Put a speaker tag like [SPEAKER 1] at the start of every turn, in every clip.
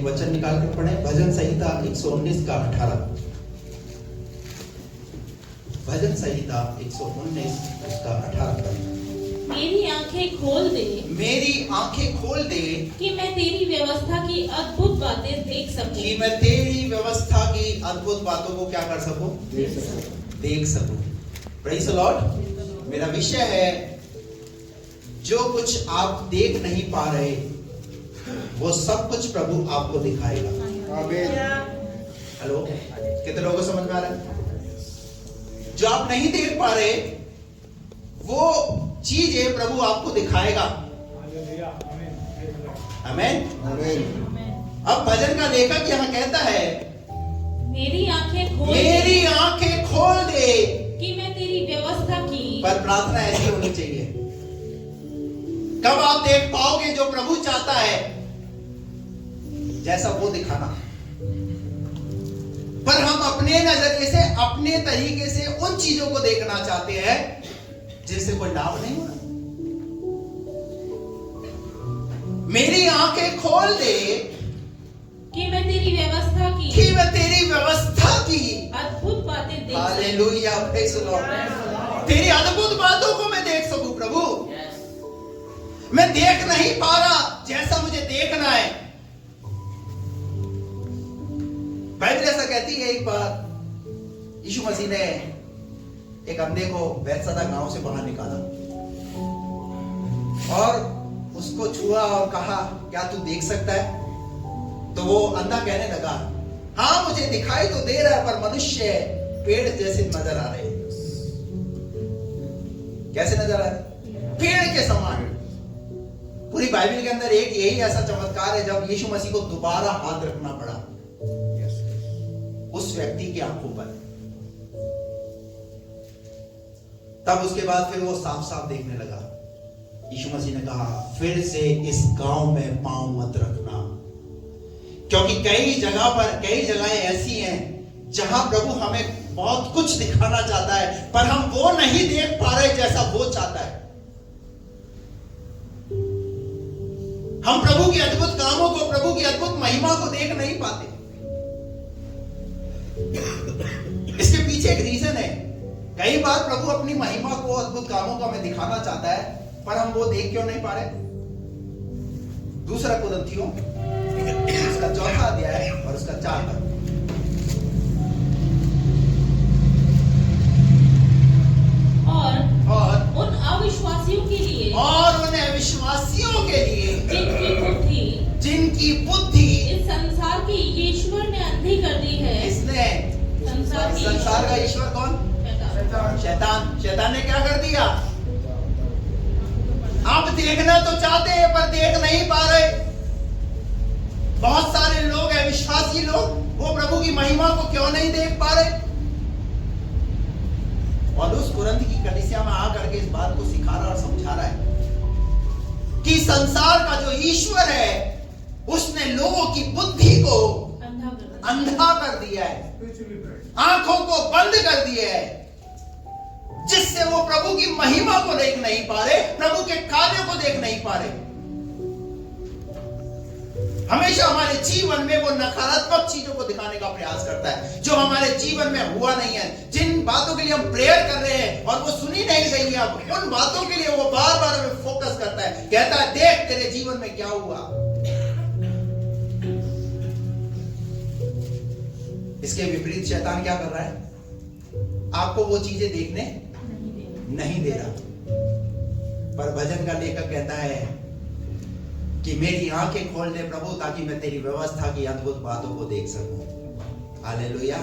[SPEAKER 1] एक वचन निकाल कर पढ़े, भजन संहिता 119 का 18। भजन संहिता 119 उसका 18।
[SPEAKER 2] मेरी आंखें खोल दे,
[SPEAKER 1] मेरी आंखें खोल दे
[SPEAKER 2] कि मैं तेरी व्यवस्था की अद्भुत बातें देख सकूं।
[SPEAKER 1] कि मैं तेरी व्यवस्था की अद्भुत बातों को क्या कर सकूं, देख सकूं। Praise the Lord. मेरा विषय है, जो कुछ आप देख नहीं पा रहे वो सब कुछ प्रभु आपको दिखाएगा।
[SPEAKER 3] आमीन।
[SPEAKER 1] हेलो, कितने लोगों को समझ में आ रहा है? जो आप नहीं देख पा रहे वो चीजें प्रभु आपको दिखाएगा। आमीन। अब भजन का लेखक यहाँ कहता है,
[SPEAKER 2] मेरी आंखें खोल
[SPEAKER 1] मेरी
[SPEAKER 2] दे,
[SPEAKER 1] आंखें खोल दे।
[SPEAKER 2] कि मैं तेरी व्यवस्था की।
[SPEAKER 1] पर प्रार्थना ऐसी होनी चाहिए, कब आप देख पाओगे जो प्रभु चाहता है, जैसा वो दिखाना। पर हम अपने नजरिए से, अपने तरीके से उन चीजों को देखना चाहते हैं जिससे कोई लाभ नहीं हो रहा। मेरी आंखें खोल दे
[SPEAKER 2] कि मैं तेरी व्यवस्था की,
[SPEAKER 1] कि मैं तेरी व्यवस्था की
[SPEAKER 2] अद्भुत बातें देख सकूं।
[SPEAKER 1] Hallelujah, praise the Lord. तेरी अद्भुत बातों को मैं देख सकूं प्रभु। मैं देख नहीं पा रहा जैसा मुझे देखना है। बाइबल ऐसा कहती है, एक बार यीशु मसीह ने एक अंधे को बैतसैदा गांव से बाहर निकाला और उसको छुआ और कहा, क्या तू देख सकता है? तो वो अंधा कहने लगा, हाँ मुझे दिखाई तो दे रहा है, पर मनुष्य पेड़ जैसे नजर आ रहे हैं। कैसे नजर आ रहे हैं? पेड़ के समान। पूरी बाइबल के अंदर एक यही ऐसा चमत्कार है जब यीशु मसीह को दोबारा हाथ रखना पड़ा उस व्यक्ति की आंखों पर। तब उसके बाद फिर वो साफ साफ देखने लगा। यीशु मसीह ने कहा, फिर से इस गांव में पांव मत रखना, क्योंकि कई जगहें ऐसी हैं जहां प्रभु हमें बहुत कुछ दिखाना चाहता है, पर हम वो नहीं देख पा रहे जैसा वो चाहता है। हम प्रभु के अद्भुत कामों को, प्रभु की अद्भुत महिमा को देख नहीं पाते। इसके पीछे एक रीजन है। कई बार प्रभु अपनी महिमा को, अद्भुत कामों को हमें दिखाना चाहता है, पर हम वो देख क्यों नहीं पा रहे? दूसरा कुरिन्थियों उसका 4वां अध्याय और उसका 4 पद।
[SPEAKER 2] और उन अविश्वासियों के लिए,
[SPEAKER 1] और उन अविश्वासियों के लिए जिनकी बुद्धि
[SPEAKER 2] इस संसार की ईश्वर ने अंधी कर दी है।
[SPEAKER 1] इसने संसार का ईश्वर कौन? शैतान ने क्या कर दिया? आप देखना तो चाहते हैं पर देख नहीं पा रहे। बहुत सारे लोग हैं, विश्वासी लोग, वो प्रभु की महिमा को क्यों नहीं देख पा रहे? और उस कुरिन्थ की कलीसिया में आकर के इस बात को सिखा रहा और समझा रहा है कि संसार का जो ईश्वर है उसने लोगों की बुद्धि को अंधा कर दिया है, आंखों को बंद कर दिया है, जिससे वो प्रभु की महिमा को देख नहीं पा रहे, प्रभु के कार्यों को देख नहीं पा रहे। हमेशा हमारे जीवन में वो नकारात्मक चीजों को दिखाने का प्रयास करता है जो हमारे जीवन में हुआ नहीं है। जिन बातों के लिए हम प्रेयर कर रहे हैं और वो सुनी नहीं गई है, उन बातों के लिए वो बार बार हमें फोकस करता है, कहता है देख तेरे जीवन में क्या हुआ। इसके विपरीत शैतान क्या कर रहा है? आपको वो चीजें देखने नहीं दे रहा। पर भजन का लेखक कहता है कि मेरी आंखें खोल दे प्रभु, ताकि मैं तेरी व्यवस्था की अद्भुत बातों को देख सकूं। हालेलुया।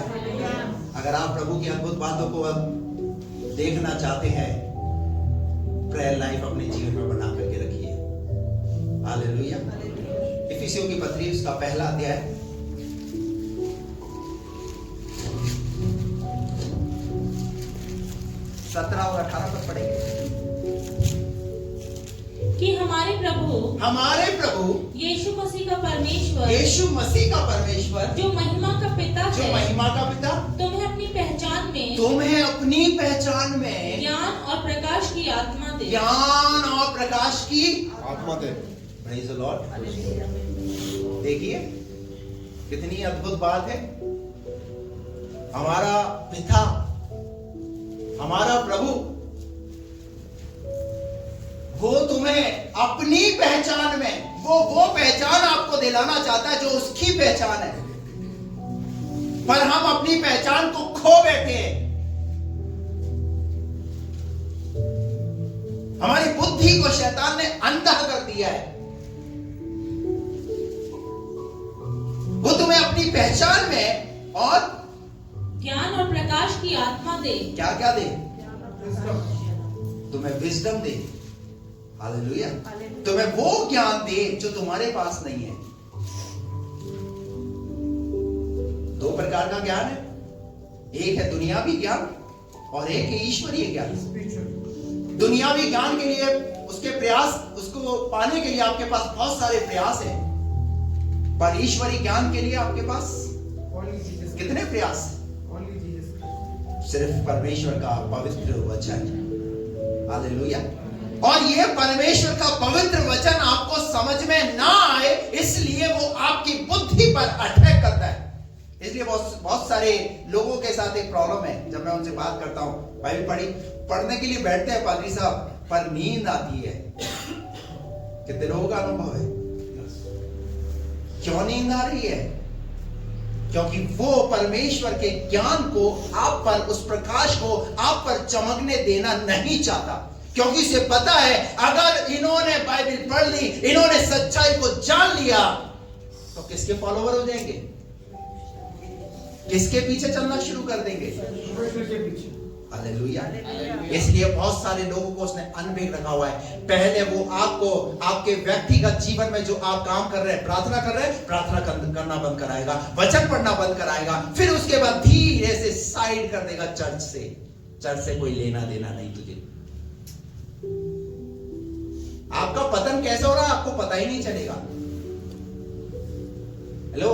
[SPEAKER 1] अगर आप प्रभु की अद्भुत बातों को देखना चाहते हैं, प्रेयर लाइफ अपने जीवन में बना करके रखिए। हालेलुया। इफिसियों की पत्री उसका 1 अध्याय 17 और 18 पद पढ़ेंगे
[SPEAKER 2] कि हमारे प्रभु यीशु मसीह का परमेश्वर जो महिमा का पिता तुम्हें अपनी पहचान में ज्ञान और प्रकाश की आत्मा दे।
[SPEAKER 1] Praise the Lord. देखिए कितनी अद्भुत बात है। हमारा पिता, हमारा प्रभु, वो तुम्हें अपनी पहचान में वो पहचान आपको दिलाना चाहता है जो उसकी पहचान है, पर हम अपनी पहचान को खो बैठे हैं। हमारी बुद्धि को शैतान ने अंधा कर दिया है। वो तुम्हें अपनी पहचान में और
[SPEAKER 2] ज्ञान और प्रकाश की आत्मा दे।
[SPEAKER 1] क्या क्या दे? तुम्हें विजडम दे। हालेलुया। तुम्हें वो ज्ञान दे जो तुम्हारे पास नहीं है। दो प्रकार का ज्ञान है, एक है दुनियावी ज्ञान और एक है ईश्वरीय ज्ञान। दुनियावी ज्ञान के लिए उसके प्रयास, उसको पाने के लिए आपके पास बहुत सारे प्रयास हैं, पर ईश्वरीय ज्ञान के लिए आपके पास कितने प्रयास? सिर्फ परमेश्वर का पवित्र वचन। हालेलुया। और ये परमेश्वर का पवित्र वचन आपको समझ में ना आए, इसलिए वो आपकी बुद्धि पर अटैक करता है। इसलिए बहुत सारे लोगों के साथ एक प्रॉब्लम है। जब मैं उनसे बात करता हूं, बाइबल पढ़ने के लिए बैठते हैं पादरी साहब, पर नींद आती है। कितने लोगों का अनुभव है? क्यों नींद आ रही है? क्योंकि वो परमेश्वर के ज्ञान को आप पर, उस प्रकाश को आप पर चमकने देना नहीं चाहता, क्योंकि उसे पता है अगर इन्होंने बाइबल पढ़ ली, इन्होंने सच्चाई को जान लिया, तो किसके फॉलोवर हो जाएंगे? किसके पीछे चलना शुरू कर देंगे? हालेलुया। इसलिए बहुत सारे लोगों को उसने अनभिज्ञ रखा हुआ है। पहले वो आपको आपके व्यक्तिगत जीवन में जो आप काम कर रहे हैं, प्रार्थना कर रहे हैं, प्रार्थना करना बंद कराएगा, वचन पढ़ना बंद कराएगा, फिर उसके बाद धीरे से साइड कर देगा चर्च से। चर्च से कोई लेना देना नहीं तुझे। आपका पतन कैसे हो रहा है आपको पता ही नहीं चलेगा। हेलो,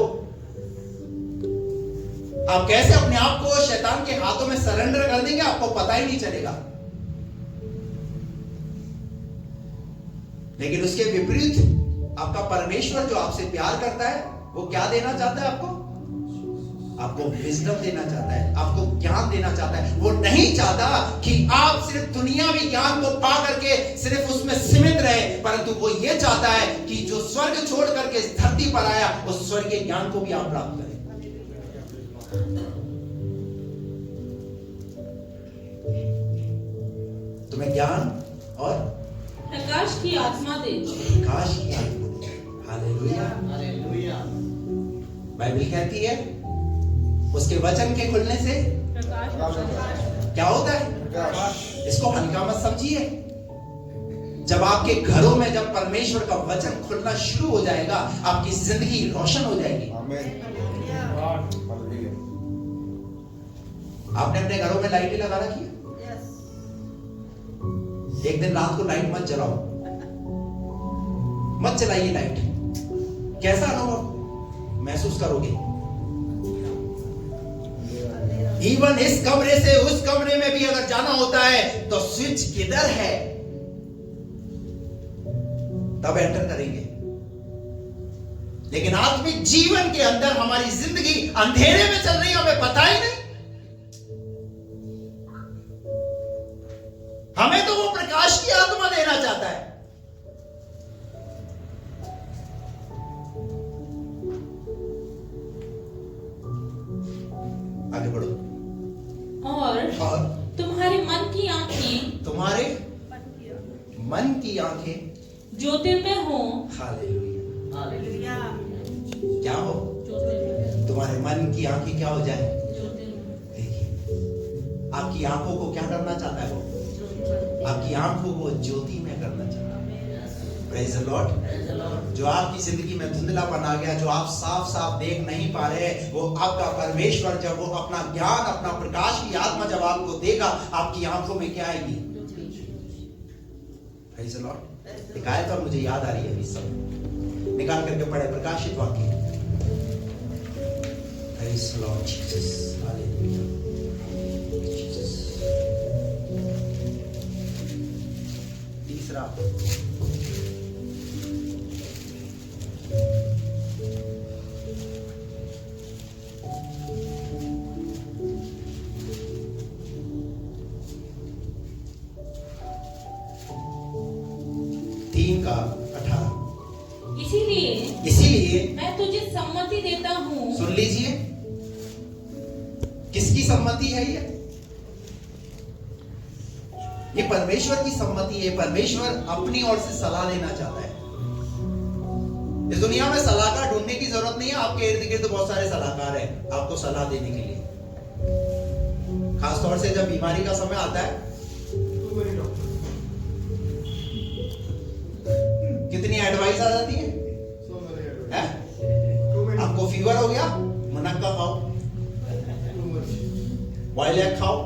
[SPEAKER 1] आप कैसे अपने आप को शैतान के हाथों में सरेंडर कर देंगे आपको पता ही नहीं चलेगा। लेकिन उसके विपरीत आपका परमेश्वर जो आपसे प्यार करता है, वो क्या देना चाहता है आपको? आपको विजडम देना चाहता है, आपको ज्ञान देना चाहता है। वो नहीं चाहता कि आप सिर्फ दुनियावी ज्ञान को पा करके सिर्फ उसमें सीमित रहे, परंतु वो ये चाहता है कि जो स्वर्ग छोड़ करके इस धरती पर आया, उस स्वर्गीय ज्ञान को भी आप प्राप्त करें। तुम्हें ज्ञान और
[SPEAKER 2] प्रकाश की आत्मा दे।
[SPEAKER 1] प्रकाश की आत्मा दे। हालेलुया। हालेलुया। बाइबल कहती है उसके वचन के खुलने से क्या होता है? इसको हल्का मत समझिए। जब आपके घरों में जब परमेश्वर का वचन खुलना शुरू हो जाएगा, आपकी जिंदगी रोशन हो जाएगी। आपने अपने घरों में लाइटें लगा रखी है? एक दिन रात को लाइट मत जलाओ, मत जलाइए लाइट। कैसा अनुभव महसूस करोगे? इवन इस कमरे से उस कमरे में भी अगर जाना होता है तो स्विच किधर है तब एंटर करेंगे। लेकिन आत्मिक जीवन के अंदर हमारी जिंदगी अंधेरे में चल रही है, हमें पता ही नहीं। हमें तो वो प्रकाश की आत्मा देना चाहता है। आगे बढ़ो।
[SPEAKER 2] और तुम्हारे मन की आंखें,
[SPEAKER 1] तुम्हारे मन की आंखें
[SPEAKER 2] ज्योतिर्मय हो।
[SPEAKER 1] हालेलुया।
[SPEAKER 3] हालेलुया।
[SPEAKER 1] क्या हो? तुम्हारे मन की आंखें क्या हो जाए? देखिए, आपकी आंखों को क्या करना चाहता है वो? आपकी आंखों को ज्योति में करना चाहता है। Praise the Lord. जो आपकी जिंदगी में धुंधलापन आ गया, जो आप साफ साफ देख नहीं पा रहे, वो आपका परमेश्वर जब वो अपना ज्ञान, अपना प्रकाश की आत्मा जब आपको देगा, आपकी आंखों में क्या आएगी? Praise the Lord. एक आयत और मुझे याद आ रही है, अभी सब निकाल करके पढ़े, प्रकाशित वाक्य। Praise the Lord Jesus. Hallelujah. तीसरा, 3:18।
[SPEAKER 2] इसीलिए मैं तुझे सम्मति देता हूँ।
[SPEAKER 1] सुन लीजिए, किसकी सम्मति है ये? ये परमेश्वर की सम्मति है। परमेश्वर अपनी ओर से सलाह लेना चाहता है। इस दुनिया में सलाहकार ढूंढने की जरूरत नहीं है। आपके इर्द गिर्द बहुत सारे सलाहकार हैं आपको सलाह देने के लिए। खासतौर से जब बीमारी का समय आता है, कितनी एडवाइस आ जाती है? आपको फीवर हो गया, मुनक्का खाओ, वायलेट खाओ,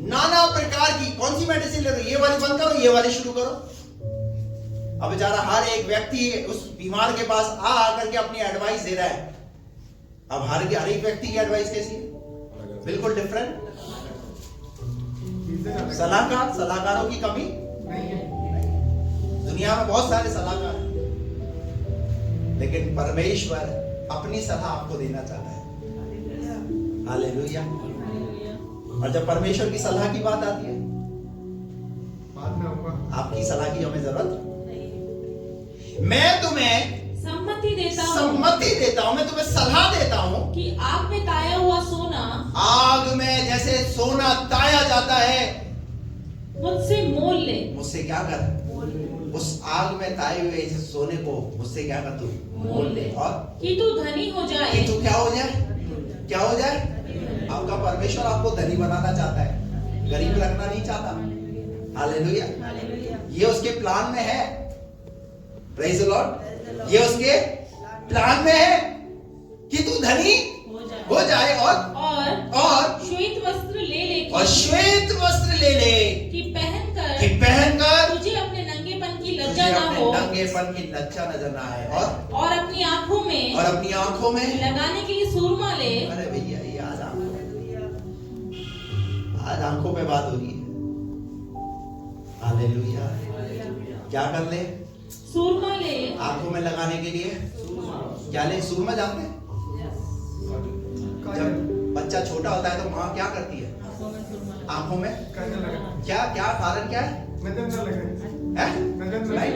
[SPEAKER 1] नाना प्रकार की। कौन सी मेडिसिन ले रहे हो? ये वाली बंद करो, ये वाली शुरू करो। अब बेचारा हर एक व्यक्ति उस बीमार के पास आ करके अपनी एडवाइस दे रहा है। अब हर एक व्यक्ति की एडवाइस कैसी है? बिल्कुल डिफरेंट। सलाहकारों की कमी नहीं है। दुनिया में बहुत सारे सलाहकार हैं, लेकिन परमेश्वर अपनी सलाह आपको देना चाहता है। हालेलुया। और जब परमेश्वर की सलाह की बात आती है, आपकी सलाह की हमें जरूरत नहीं। मैं तुम्हें
[SPEAKER 2] सम्मति देता
[SPEAKER 1] हूं, मैं तुम्हें सलाह देता हूं
[SPEAKER 2] कि आग में ताया हुआ सोना,
[SPEAKER 1] आग में जैसे सोना ताया जाता है,
[SPEAKER 2] मुझसे मोल ले।
[SPEAKER 1] मुझसे क्या कर? उस आग में ताए हुए इस सोने को मुझसे क्या कर? तू मोल ले। और
[SPEAKER 2] कि तू धनी हो जाए।
[SPEAKER 1] कि तू क्या हो जाए? क्या हो जाए? आपका परमेश्वर आपको धनी बनाना चाहता है, गरीब रखना नहीं चाहता। हालेलुया। ये उसके प्लान में है। Praise the Lord. ये उसके प्लान में है कि तू धनी हो जाए और
[SPEAKER 2] श्वेत वस्त्र ले ले, कि
[SPEAKER 1] पहनकर
[SPEAKER 2] तुझे अपने नंगेपन की लज्जा ना हो,
[SPEAKER 1] नजर ना आए,
[SPEAKER 2] और अपनी आंखों में लगाने के लिए सूरमा ले।
[SPEAKER 1] अरे भैया, ये आज आंखों पे बात हो रही है। हालेलुया। क्या कर ले?
[SPEAKER 2] सूरमा ले।
[SPEAKER 1] आंखों में लगाने के लिए क्या ले? सूरमा जानते हैं? जब बच्चा छोटा होता है तो माँ क्या करती है? आंखों में क्या कारण क्या है?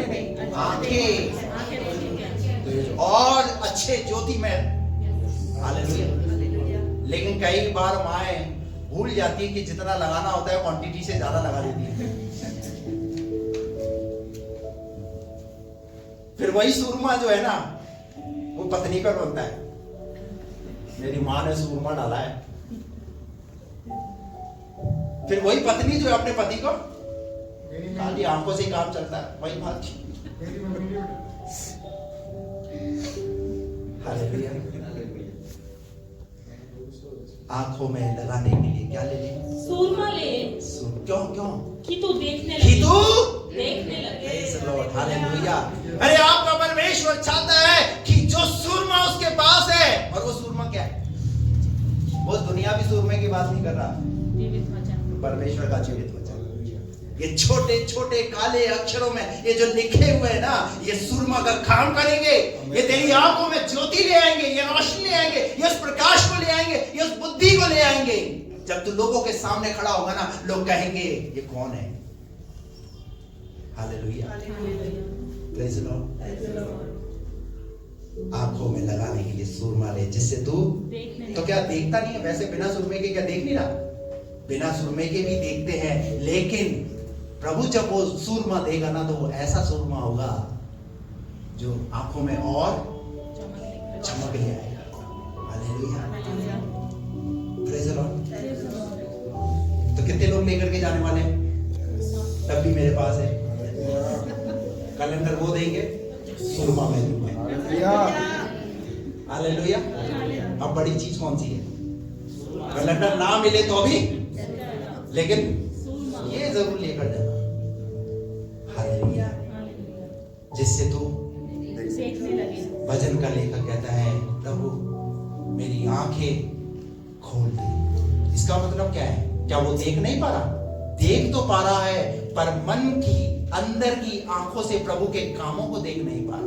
[SPEAKER 1] नहीं, आंखें और अच्छे ज्योति में। हालेलुया। लेकिन कई बार माएं भूल जाती है कि जितना लगाना होता है क्वांटिटी से ज्यादा लगा देती है। फिर वही सूरमा जो है ना, वो पत्नी पर बनता है। मेरी माँ ने सूरमा डाला है। फिर वही पत्नी जो है अपने पति को, खाली आंखों से ही काम चलता है, वही बात। हालेलुया। आंखों में लगाने के लिए क्या ले?
[SPEAKER 2] सूरमा ले।
[SPEAKER 1] क्यों?
[SPEAKER 2] कि तू देखने लगे।
[SPEAKER 1] हालेलुया। अरे आपका परमेश्वर चाहता है कि जो सूरमा उसके पास है, और वो सूरमा क्या है? वो दुनियावी सूरमे की बात नहीं कर रहा, परमेश्वर का जीवित वचन। ये छोटे छोटे काले अक्षरों में ये जो लिखे हुए हैं ना, ये सूरमा का काम करेंगे। ये तेरी आंखों में ज्योति ले आएंगे, ये रोशनी ले आएंगे, ये उस प्रकाश को ले आएंगे, ये उस बुद्धि को ले आएंगे। जब तू लोगों के सामने खड़ा होगा ना, लोग कहेंगे ये कौन है? हालेलुया। Praise the Lord. आंखों में लगाने के लिए सूरमा ले, जिससे तू तो क्या देखता नहीं है? वैसे बिना सूरमे के क्या देख नहीं रहा? बिना सूरमे के भी देखते हैं, लेकिन प्रभु जब वो सूरमा देगा ना, तो वो ऐसा सूरमा होगा जो आंखों में और चमक ले आएगा। हालेलुया। Praise the Lord. तो कितने लोग लेकर के जाने वाले हैं? तब भी मेरे पास है कैलेंडर, वो देंगे, सूरमा में दूंगा। हालेलुया। अब बड़ी चीज कौन सी है? कैलेंडर ना मिले तो भी, लेकिन ये जरूर लेकर जाना। हालेलुया। जिससे तू भजन का लेखक कहता है, प्रभु मेरी आंखें खोल दे। इसका मतलब क्या है? क्या वो देख नहीं पा रहा? देख तो पा रहा है, पर मन की अंदर की आंखों से प्रभु के कामों को देख नहीं पा रहा,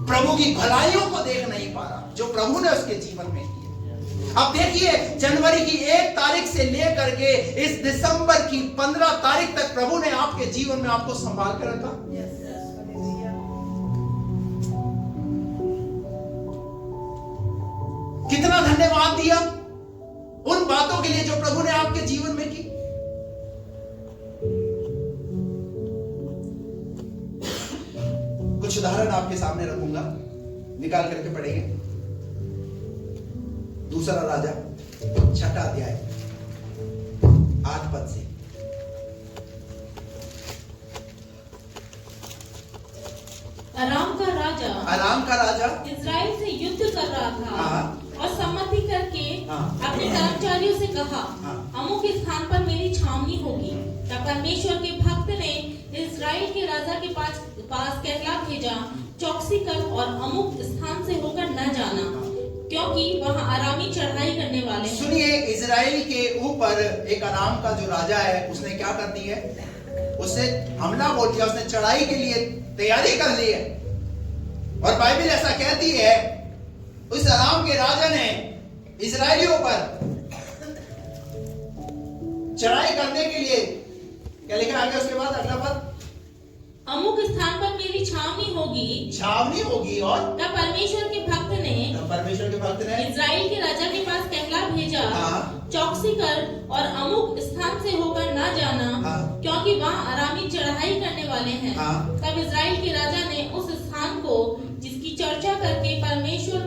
[SPEAKER 1] प्रभु की भलाइयों को देख नहीं पा रहा जो प्रभु ने उसके जीवन में किया। अब देखिए, जनवरी की 1 तारीख से लेकर के इस दिसंबर की 15 तारीख तक प्रभु ने आपके जीवन में आपको संभाल कर रखा? कितना धन्यवाद दिया उन बातों के लिए जो प्रभु ने आपके जीवन में की। कुछ उदाहरण आपके सामने रखूंगा, निकाल करके पढ़ेंगे। दूसरा राजा 6 अध्याय 8 पद से।
[SPEAKER 2] अराम का राजा इजराइल से युद्ध कर रहा था और सम्मति करके अपने कर्मचारियों से कहा, अमुक स्थान पर मेरी छावनी होगी। तब परमेश्वर के भक्त ने इजराइल के राजा के पास कहला भेजा, चौकसी कर और अमुक स्थान से होकर न जाना, क्योंकि वहां अरामी चढ़ाई करने वाले हैं। सुनिए, इजराइल के ऊपर एक अराम का जो राजा है, उसने क्या कर दी है? उसने हमला बोल दिया, उसने चढ़ाई के लिए तैयारी कर ली है। और बाइबल ऐसा कहती है, उस अराम के राजा ने इजराइलियों पर चढ़ाई करने के लिए क्या लिखा आगे उसके बाद अगला पद, अमुक स्थान पर मेरी छावनी होगी। और तब परमेश्वर के भक्त ने इजराइल के राजा के पास कहला भेजा, चौकसी कर और अमुक स्थान से होकर ना जाना, क्योंकि वहाँ अरामी चढ़ाई करने वाले हैं। तब इजराइल के राजा ने उस स्थान को, जिसकी चर्चा करके परमेश्वर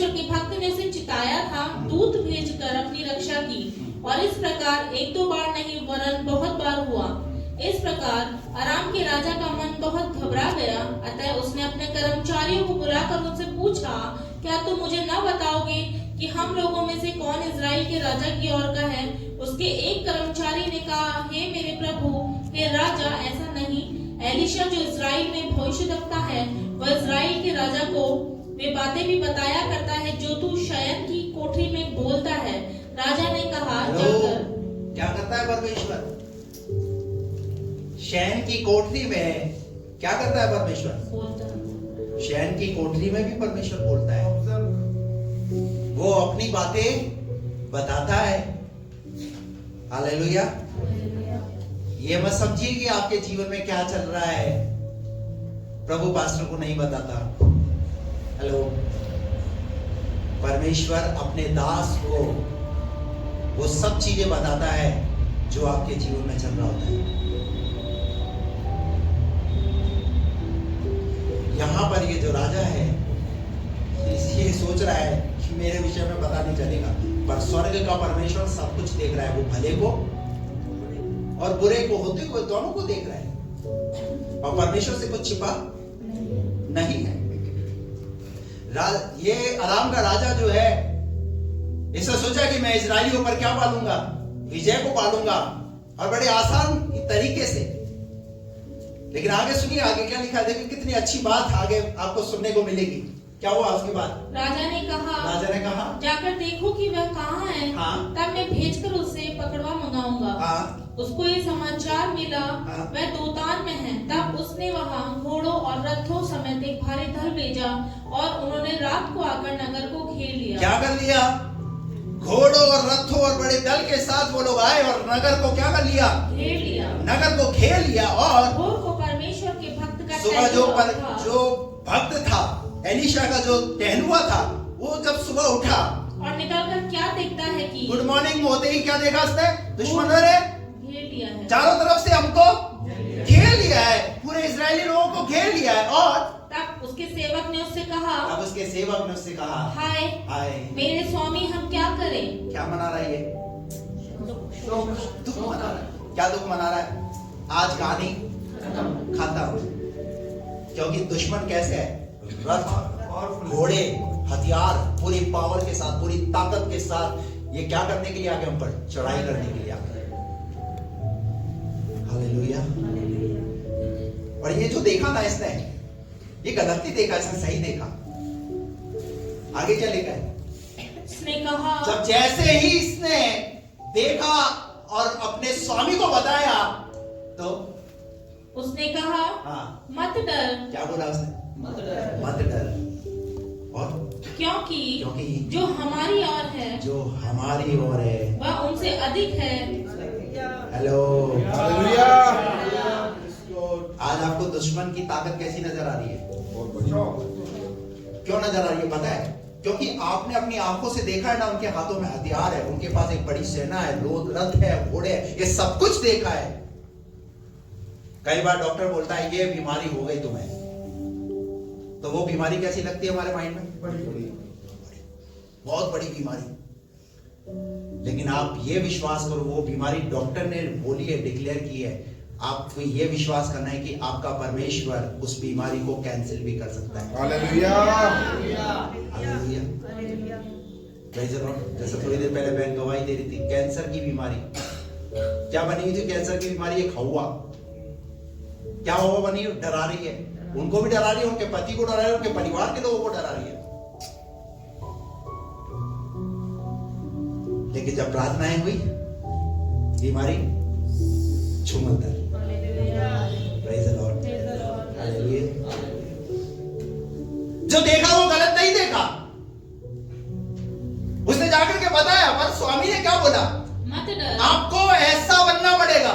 [SPEAKER 2] के भक्त ने उसे चिताया था, दूत भेजकर अपनी रक्षा की। और इस प्रकार 1-2 बार नहीं वरन बहुत बार हुआ। इस प्रकार अराम के राजा का मन बहुत घबरा गया। अतः उसने अपने कर्मचारियों को बुलाकर उनसे पूछा, क्या तुम मुझे न बताओगे कि हम लोगों में से कौन इजराइल के राजा की ओर का है? उसके एक कर्मचारी ने कहा, हे मेरे प्रभु, हे राजा, ऐसा नहीं। एलीशा जो इजराइल में भविष्यद्वक्ता है, वह इजराइल के राजा को वे बातें भी बताया करता है जो तू शयन की कोठरी में बोलता है। राजा ने कहा, जाकर। क्या करता है परमेश्वर? शयन की कोठरी में क्या करता है परमेश्वर? शयन की कोठरी में भी परमेश्वर बोलता है। वो अपनी बातें बताता है। हालेलुया। ये मत समझिए कि आपके जीवन में क्या चल रहा है प्रभु पास्टर को नहीं बताता। हेलो, परमेश्वर अपने दास को वो सब चीजें बताता है जो आपके जीवन में चल रहा होता है। यहाँ पर ये जो राजा है, ये सोच रहा है कि मेरे विषय में पता नहीं चलेगा, पर स्वर्ग का परमेश्वर सब कुछ देख रहा है। वो भले को और बुरे को, होते हुए दोनों को देख रहा है, और परमेश्वर से कुछ छिपा नहीं है। ये अराम का राजा जो है, इसने सोचा कि मैं इजराइलियों पर क्या पालूंगा? विजय को पालूंगा, और बड़े आसान तरीके से। लेकिन आगे सुनिए, आगे क्या लिखा है, देखिए कितनी अच्छी बात आगे आपको सुनने को मिलेगी। क्या हुआ उसके बाद? राजा ने कहा, जाकर देखो कि वह कहाँ है। तब मैं भेजकर उसे पकड़वा मंगाऊंगा। उसको ये समाचार मिला, वह दोतान में है। तब उसने वहाँ घोड़ों और रथों समेत एक भारी दल भेजा, और उन्होंने रात को आकर नगर को घेर लिया। क्या कर लिया? घोड़ों और रथों और बड़े दल के साथ वो लोग आए और नगर को क्या कर लिया? घेर लिया। नगर को घेर लिया। और भोर को परमेश्वर के भक्त का सुबह जो भक्त था, एलीशा का जो टहलुआ था, वो जब सुबह उठा और निकलकर क्या देखता है कि गुड मॉर्निंग होते ही क्या देखा उसने? दुश्मनों ने घेर लिया है, चारों तरफ से हमको घेर लिया है, पूरे इजरायली लोगों को घेर लिया है। और तब उसके सेवक ने उससे कहा, हाय मेरे स्वामी, हम क्या करें? क्या मना रहा है? दुख मना रहा है। क्या दुख मना रहा है? आज कहानी खत्म। क्योंकि दुश्मन कैसे है? रथ, घोड़े, हथियार, पूरी पावर के साथ, पूरी ताकत के साथ, ये क्या करने के लिए आ गए? हम पर चढ़ाई करने के लिए आ गए। हालेलुया। और ये जो देखा ना इसने, ये गलत नहीं देखा, इसने सही देखा। आगे क्या लिखा है? इसने कहा, जब जैसे ही इसने देखा और अपने स्वामी को बताया, तो उसने कहा, मत डर। क्या बोला उसने? मत डर। और क्योंकि जो हमारी ओर है, वह उनसे अधिक है। Hello, hallelujah.
[SPEAKER 1] आपको दुश्मन की ताकत कैसी नजर आ रही है? क्यों नजर आ रही है पता है? क्योंकि आपने अपनी आंखों से देखा है ना, उनके हाथों में हथियार है, उनके पास एक बड़ी सेना है, रथ है, घोड़े है, ये सब कुछ देखा है। कई बार डॉक्टर बोलता है ये बीमारी हो गई तुम्हें, तो वो बीमारी कैसी लगती है हमारे माइंड में? बहुत बड़ी बीमारी। लेकिन आप ये विश्वास करो, वो बीमारी डॉक्टर ने बोली है, डिक्लेयर की है, आपको ये विश्वास करना है कि आपका परमेश्वर उस बीमारी को कैंसिल भी कर सकता है।
[SPEAKER 3] Hallelujah.
[SPEAKER 1] Hallelujah. Praise the Lord. जैसे थोड़ी देर पहले बहन गवाही दे रही थी, कैंसर की बीमारी क्या बनी हुई थी? कैंसर की बीमारी एक हवा, क्या हवा बनी? डरा रही है, उनको भी डरा रही है, उनके पति को डरा रही है, उनके परिवार के लोगों को डरा रही है। लेकिन जब प्रार्थनाएं हुई, बीमारी छूमंतर। Praise the Lord. हालेलुया। जो देखा वो गलत नहीं देखा, उसने जाकर के बताया, पर स्वामी ने क्या बोला?
[SPEAKER 4] मत डर,
[SPEAKER 1] आपको ऐसा बनना पड़ेगा,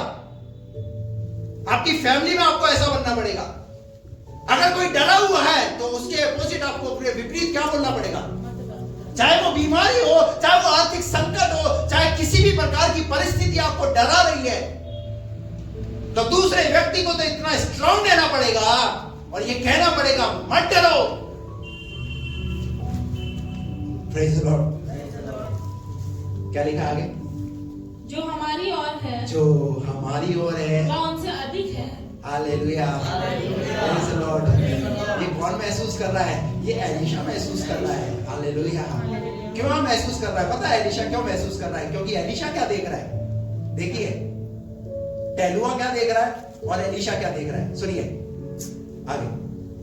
[SPEAKER 1] आपकी फैमिली में आपको ऐसा बनना पड़ेगा। अगर कोई डरा हुआ है तो उसके अपोजिट आपको विपरीत क्या बोलना पड़ेगा? चाहे वो बीमारी हो, चाहे वो आर्थिक संकट हो, चाहे किसी भी प्रकार की परिस्थिति आपको डरा रही है, तो दूसरे व्यक्ति को तो इतना स्ट्रांग रहना पड़ेगा और ये कहना पड़ेगा मत डरो। Praise the Lord. क्या लिखा आगे?
[SPEAKER 4] जो हमारी ओर है,
[SPEAKER 1] जो हमारी ओर है
[SPEAKER 4] वह उनसे अधिक है।
[SPEAKER 1] हालेलुया। Praise the Lord. ये कौन महसूस कर रहा है? ये एलीशा महसूस कर रहा है। हालेलुया। क्यों महसूस कर रहा है? पता है एलीशा क्यों महसूस कर रहा है? क्योंकि एलीशा क्या देख रहा है? देखिए, टहलुआ क्या देख रहा है और एलीशा क्या देख रहा है? सुनिए आगे।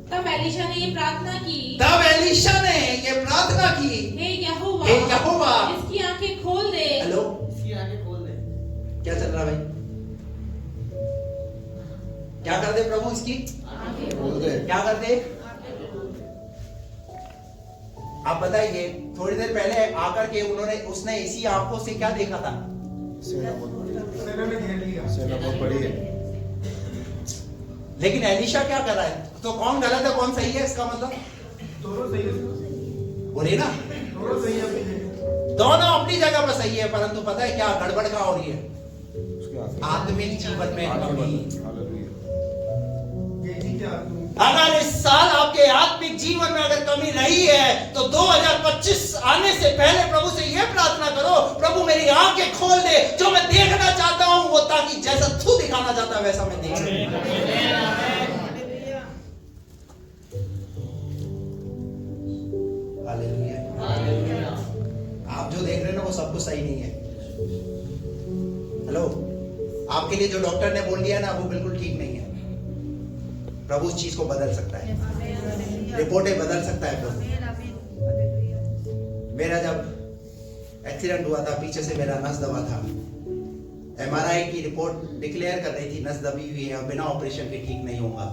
[SPEAKER 4] तब एलीशा ने ये प्रार्थना की,
[SPEAKER 1] तब एलीशा ने ये प्रार्थना की,
[SPEAKER 4] हे यहोवा,
[SPEAKER 1] हे यहोवा,
[SPEAKER 4] इसकी आंखें खोल दे।
[SPEAKER 1] हेलो,
[SPEAKER 5] इसकी आंखें खोल दे।
[SPEAKER 1] क्या चल रहा है भाई? क्या कर दे प्रभु? इसकी
[SPEAKER 3] खोल दे।
[SPEAKER 1] क्या कर दे? आप बताइए, थोड़ी देर पहले आकर के उसने इसी आंखों से क्या देखा था?
[SPEAKER 3] सेना बहुत बड़ी है।
[SPEAKER 1] लेकिन एलीशा क्या कर रहा है? तो कौन गलत है कौन सही है? इसका मतलब
[SPEAKER 5] दोनों सही है।
[SPEAKER 1] बोलिए ना,
[SPEAKER 5] दोनों सही है।
[SPEAKER 1] दोनों अपनी जगह पर सही है, परंतु पता है क्या गड़बड़ का हो रही है?
[SPEAKER 3] उसके आगे।
[SPEAKER 1] आत्मिक जीवन में कमी।
[SPEAKER 3] हालेलुया।
[SPEAKER 1] अगर इस साल आपके आत्मिक जीवन में अगर कमी रही है तो 2025 आने से पहले प्रभु से यह प्रार्थना करो, प्रभु मेरी आंखें खोल दे, जो मैं देखना चाहता हूं वो, ताकि जैसा तू दिखाना चाहता है वैसा मैं देख सकूं। हालेलुया। आप जो देख रहे हैं ना वो सब कुछ सही नहीं है। हेलो, आपके लिए जो डॉक्टर ने बोल दिया ना वो बिल्कुल ठीक नहीं है। प्रभु उस चीज को बदल सकता है, रिपोर्टें बदल सकता है प्रभु। मेरा जब एक्सीडेंट हुआ था, पीछे से मेरा नस दबा था, एमआरआई की रिपोर्ट डिक्लेयर कर रही थी नस दबी हुई है, बिना ऑपरेशन के ठीक नहीं होगा।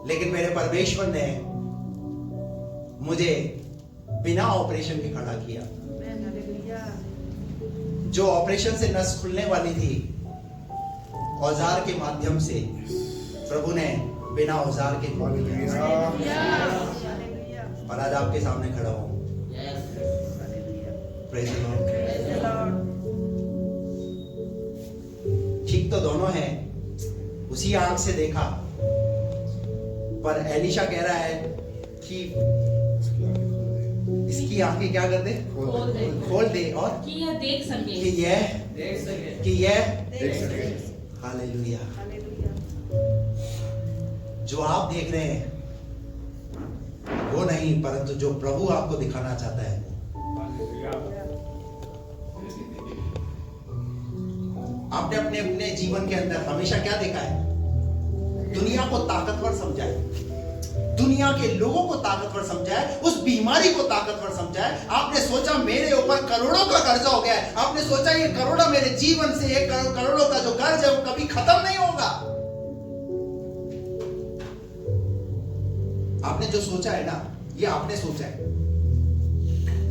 [SPEAKER 1] लेकिन मेरे परमेश्वर ने मुझे बिना ऑपरेशन के खड़ा किया। जो ऑपरेशन से नस खुलने वाली थी, औजार के माध्यम से प्रभु ने बिना औजार के खोल दिया। और आज आपके सामने खड़ा हूं। Praise the Lord. ठीक तो दोनों है, उसी आंख से देखा, पर एलीशा कह रहा है कि इसकी आंखें क्या कर दे? खोल दे, और
[SPEAKER 4] कि यह देख सके,
[SPEAKER 1] कि यह
[SPEAKER 3] देख सके।
[SPEAKER 1] हालेलुया। जो आप देख रहे हैं वो नहीं, परंतु जो प्रभु आपको दिखाना चाहता है। आपने अपने अपने जीवन के अंदर हमेशा क्या देखा है? दुनिया को ताकतवर समझा है, दुनिया के लोगों को ताकतवर समझा है, उस बीमारी को ताकतवर समझा है। आपने सोचा मेरे ऊपर करोड़ों का कर्जा हो गया है, आपने सोचा ये करोड़ा मेरे जीवन से, ये करोड़ों का जो कर्ज है वो कभी खत्म नहीं होगा। आपने जो सोचा है ना, ये आपने सोचा है।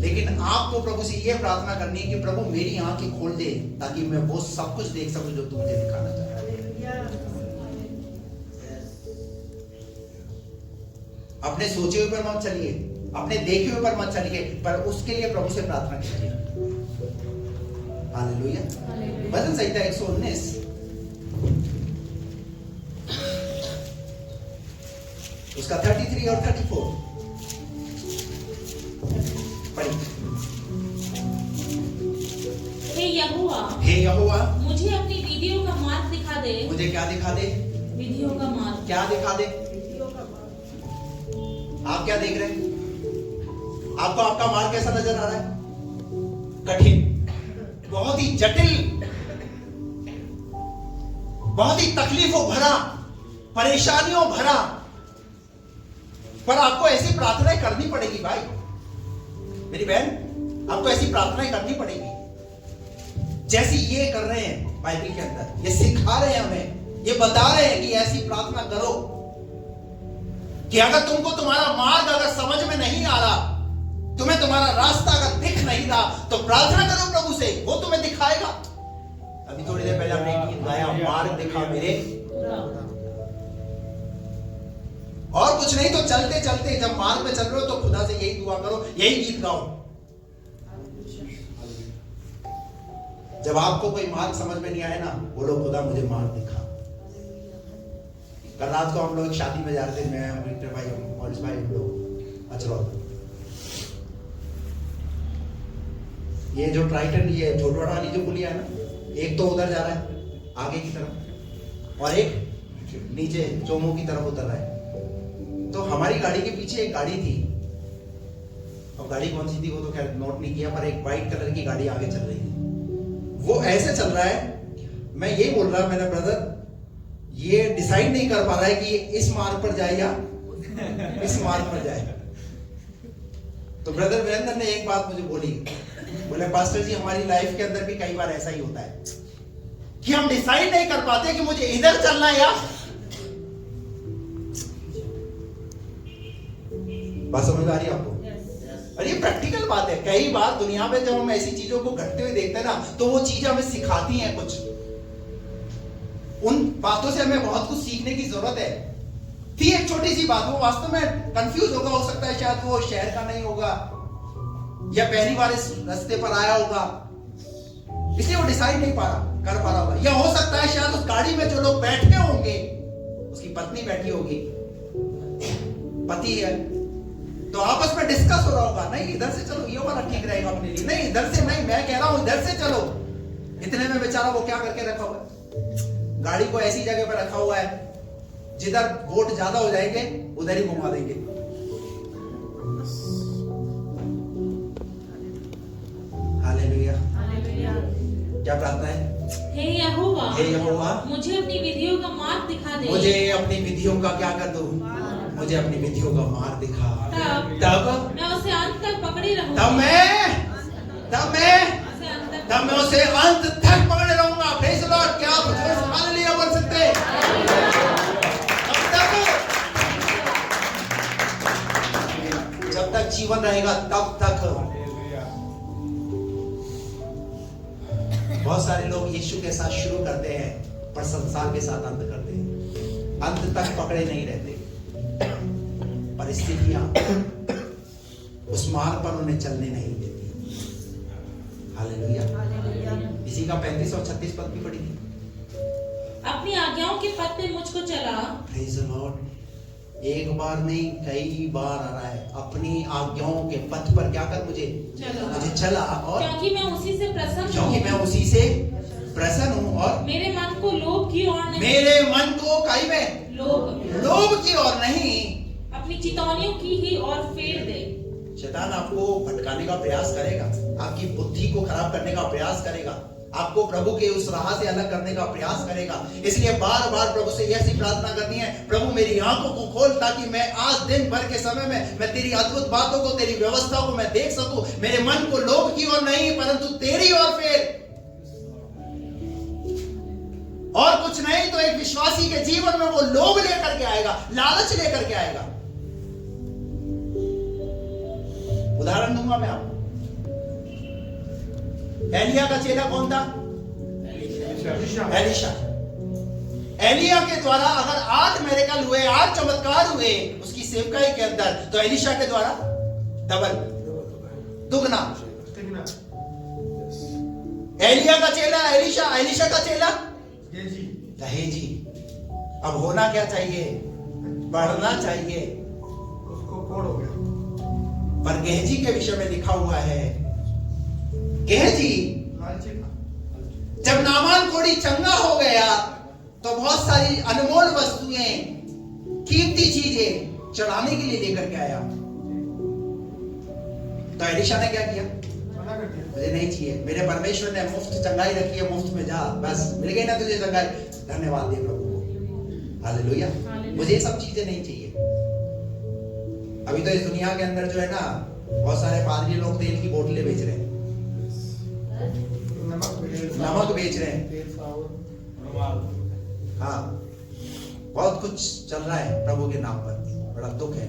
[SPEAKER 1] लेकिन आपको प्रभु से यह प्रार्थना करनी है कि प्रभु मेरी आंखें खोल दे, ताकि मैं वो सब कुछ देख सकूं जो तू मुझे दिखाना चाहता है। अपने सोचे हुए पर मत चलिए, अपने देखे हुए पर मत चलिए, पर उसके लिए प्रभु से प्रार्थना कीजिए। हालेलुया। भजन संहिता 119 उसका 33 और 34 पढ़िए।
[SPEAKER 4] हे यहोवा,
[SPEAKER 1] हे यहोवा,
[SPEAKER 4] मुझे अपनी विधियों का मार्ग दिखा दे।
[SPEAKER 1] मुझे क्या दिखा दे?
[SPEAKER 4] विधियों का मार्ग।
[SPEAKER 1] क्या दिखा दे? आप क्या देख रहे हैं? आपको आपका मार्ग कैसा नजर आ रहा है? कठिन, बहुत ही जटिल, बहुत ही तकलीफों भरा, परेशानियों भरा। पर आपको ऐसी प्रार्थनाएं करनी पड़ेगी भाई, मेरी बहन, आपको ऐसी प्रार्थनाएं करनी पड़ेगी जैसी ये कर रहे हैं बाइबल के अंदर। ये सिखा रहे हैं हमें, ये बता रहे हैं कि ऐसी प्रार्थना करो कि अगर तुमको तुम्हारा मार्ग अगर समझ में नहीं आ रहा, तुम्हें तुम्हारा रास्ता अगर दिख नहीं रहा, तो प्रार्थना करो प्रभु से, वो तुम्हें दिखाएगा। अभी थोड़ी देर पहले हमने गीत गाया, मार्ग दिखा मेरे। और कुछ नहीं तो चलते चलते जब मार्ग में चल रहे हो तो खुदा से यही दुआ करो, यही गीत गाओ। जब आपको कोई मार्ग समझ में नहीं आए ना, बोलो खुदा मुझे मार्ग दिखा। कल रात को हम लोग शादी में जा रहे थे, मैं विक्टर भाई, मॉरिस भाई, हम लोग अचरौल। ये जो ट्राइटन, ये झोटवाड़ा वाली जो पुलिया है ना, एक तो उधर जा रहा है आगे की तरफ और एक नीचे चोमू की तरफ उतर रहा है। तो हमारी गाड़ी के पीछे एक गाड़ी थी, अब गाड़ी कौन सी थी वो तो खैर नोट नहीं किया, पर एक व्हाइट कलर की गाड़ी आगे चल रही थी। वो ऐसे चल रहा है, मैं ये बोल रहा, मेरा ब्रदर ये डिसाइड नहीं कर पा रहा है कि ये इस मार्ग पर जाए या इस मार्ग पर जाए। तो ब्रदर वीरेंद्र ने एक बात मुझे बोली, बोले पास्टर जी हमारी लाइफ के अंदर भी कई बार ऐसा ही होता है कि हम डिसाइड नहीं कर पाते कि मुझे इधर चलना है या। बात समझ आ रही है आपको? और ये प्रैक्टिकल बात है। कई बार दुनिया में जब हम ऐसी चीजों को घटते हुए देखते हैं ना, तो वो चीजें हमें सिखाती हैं कुछ। उन बातों से हमें बहुत कुछ सीखने की जरूरत है। थी एक छोटी सी बात, वो वास्तव में कंफ्यूज होगा, हो सकता है शायद वो शहर का नहीं होगा या पहली बार इस रास्ते पर आया होगा, इसलिए वो डिसाइड नहीं कर पा रहा होगा। या हो सकता है शायद उस गाड़ी में जो लोग बैठे होंगे, उसकी पत्नी बैठी होगी, पति है, तो आपस में डिस्कस हो रहा होगा, नहीं इधर से चलो, ये वाला ठीक रहेगा अपने लिए, नहीं इधर से नहीं, मैं कह रहा हूं इधर से चलो। इतने में बेचारा वो क्या करके रखा हुआ है, गाड़ी को ऐसी जगह पर रखा हुआ है जिधर वोट ज्यादा हो जाएंगे उधर ही घुमा देंगे। हालेलुया। क्या प्रार्थना है?
[SPEAKER 4] हे यहोवा,
[SPEAKER 1] हे यहोवा,
[SPEAKER 4] मुझे अपनी विधियों का मार्ग दिखा दे।
[SPEAKER 1] मुझे अपनी विधियों का क्या कर दो? मुझे अपनी विधियों का मार्ग दिखा।
[SPEAKER 4] तब मैं उसे अंत तक पकड़े रहूंगा।
[SPEAKER 1] तब मैं उसे अंत तक पकड़े रहूंगा। Praise the Lord. क्या आप हालेलुया बोल सकते हैं? जब तक जीवन रहेगा तब तक। बहुत सारे लोग यीशु के साथ शुरू करते हैं पर संसार के साथ अंत करते हैं, अंत तक पकड़े नहीं रहते। परिस्थितियां उस मार्ग पर उन्हें चलने नहीं देती। हालेलुया। इसी का 35 और 36 पद भी पढ़ी थी।
[SPEAKER 4] अपनी आज्ञाओं के पथ पे मुझको चला।
[SPEAKER 1] Praise the Lord. एक बार नहीं कई बार आ रहा है, अपनी आज्ञाओं के पथ पर क्या कर मुझे चला। और
[SPEAKER 4] क्योंकि मैं उसी से प्रसन्न हूं।
[SPEAKER 1] क्योंकि मैं उसी से प्रसन्न हूं और
[SPEAKER 4] मेरे मन को लोभ की ओर नहीं,
[SPEAKER 1] मेरे मन को कहीं में लोभ की ओर नहीं,
[SPEAKER 4] अपनी चितौनियों की ही ओर फेर दे।
[SPEAKER 1] शैतान आपको भटकाने का प्रयास करेगा, आपकी बुद्धि को खराब करने का प्रयास करेगा, आपको प्रभु के उस राह से अलग करने का प्रयास करेगा। इसलिए बार बार प्रभु से ऐसी प्रार्थना करनी है, प्रभु मेरी आंखों को खोल ताकि मैं आज दिन भर के समय में मैं तेरी अद्भुत बातों को, तेरी व्यवस्था को मैं देख सकूं। मेरे मन को लोभ की ओर नहीं परंतु तेरी ओर फेर। और कुछ नहीं तो एक विश्वासी के जीवन में वो लोभ लेकर के आएगा, लालच लेकर के आएगा। उदाहरण दूंगा मैं आपको। एलिया का चेला कौन था? एलीशा।
[SPEAKER 2] एलिया के द्वारा अगर 8 मिरेकल हुए, 8 चमत्कार हुए उसकी सेवकाई के अंदर, तो एलिशा के द्वारा डबल, दुगना।
[SPEAKER 5] कितना?
[SPEAKER 2] एलिया का चेला एलिशा, एलिशा का चेला
[SPEAKER 5] गेजी।
[SPEAKER 2] दहेजी। अब होना क्या चाहिए? बढ़ना चाहिए।
[SPEAKER 5] उसको कोड हो गया।
[SPEAKER 2] पर गेहजी के विषय में लिखा हुआ है, गेहजी
[SPEAKER 5] लालची था।
[SPEAKER 2] जब नामान कोड़ी चंगा हो गया तो बहुत सारी अनमोल वस्तुएं, कीमती चीजें चढ़ाने के लिए लेकर के आया। तो एलिशा ने क्या किया?
[SPEAKER 5] मना कर दिया।
[SPEAKER 2] मुझे नहीं चाहिए, मेरे परमेश्वर ने मुफ्त चंगाई रखी है, मुफ्त में जा, बस मिल गई ना तुझे चंगाई, धन्यवाद दे प्रभु को, हालेलुया। मुझे ये सब चीजें नहीं चाहिए। अभी तो इस दुनिया के अंदर जो है ना, बहुत सारे पादरी लोग तेल की बोतलें बेच रहे हैं, नमक बेच रहे हैं,
[SPEAKER 5] तेल, साबुन,
[SPEAKER 2] हाँ, बहुत कुछ चल रहा है प्रभु के नाम पर, बड़ा दुख है।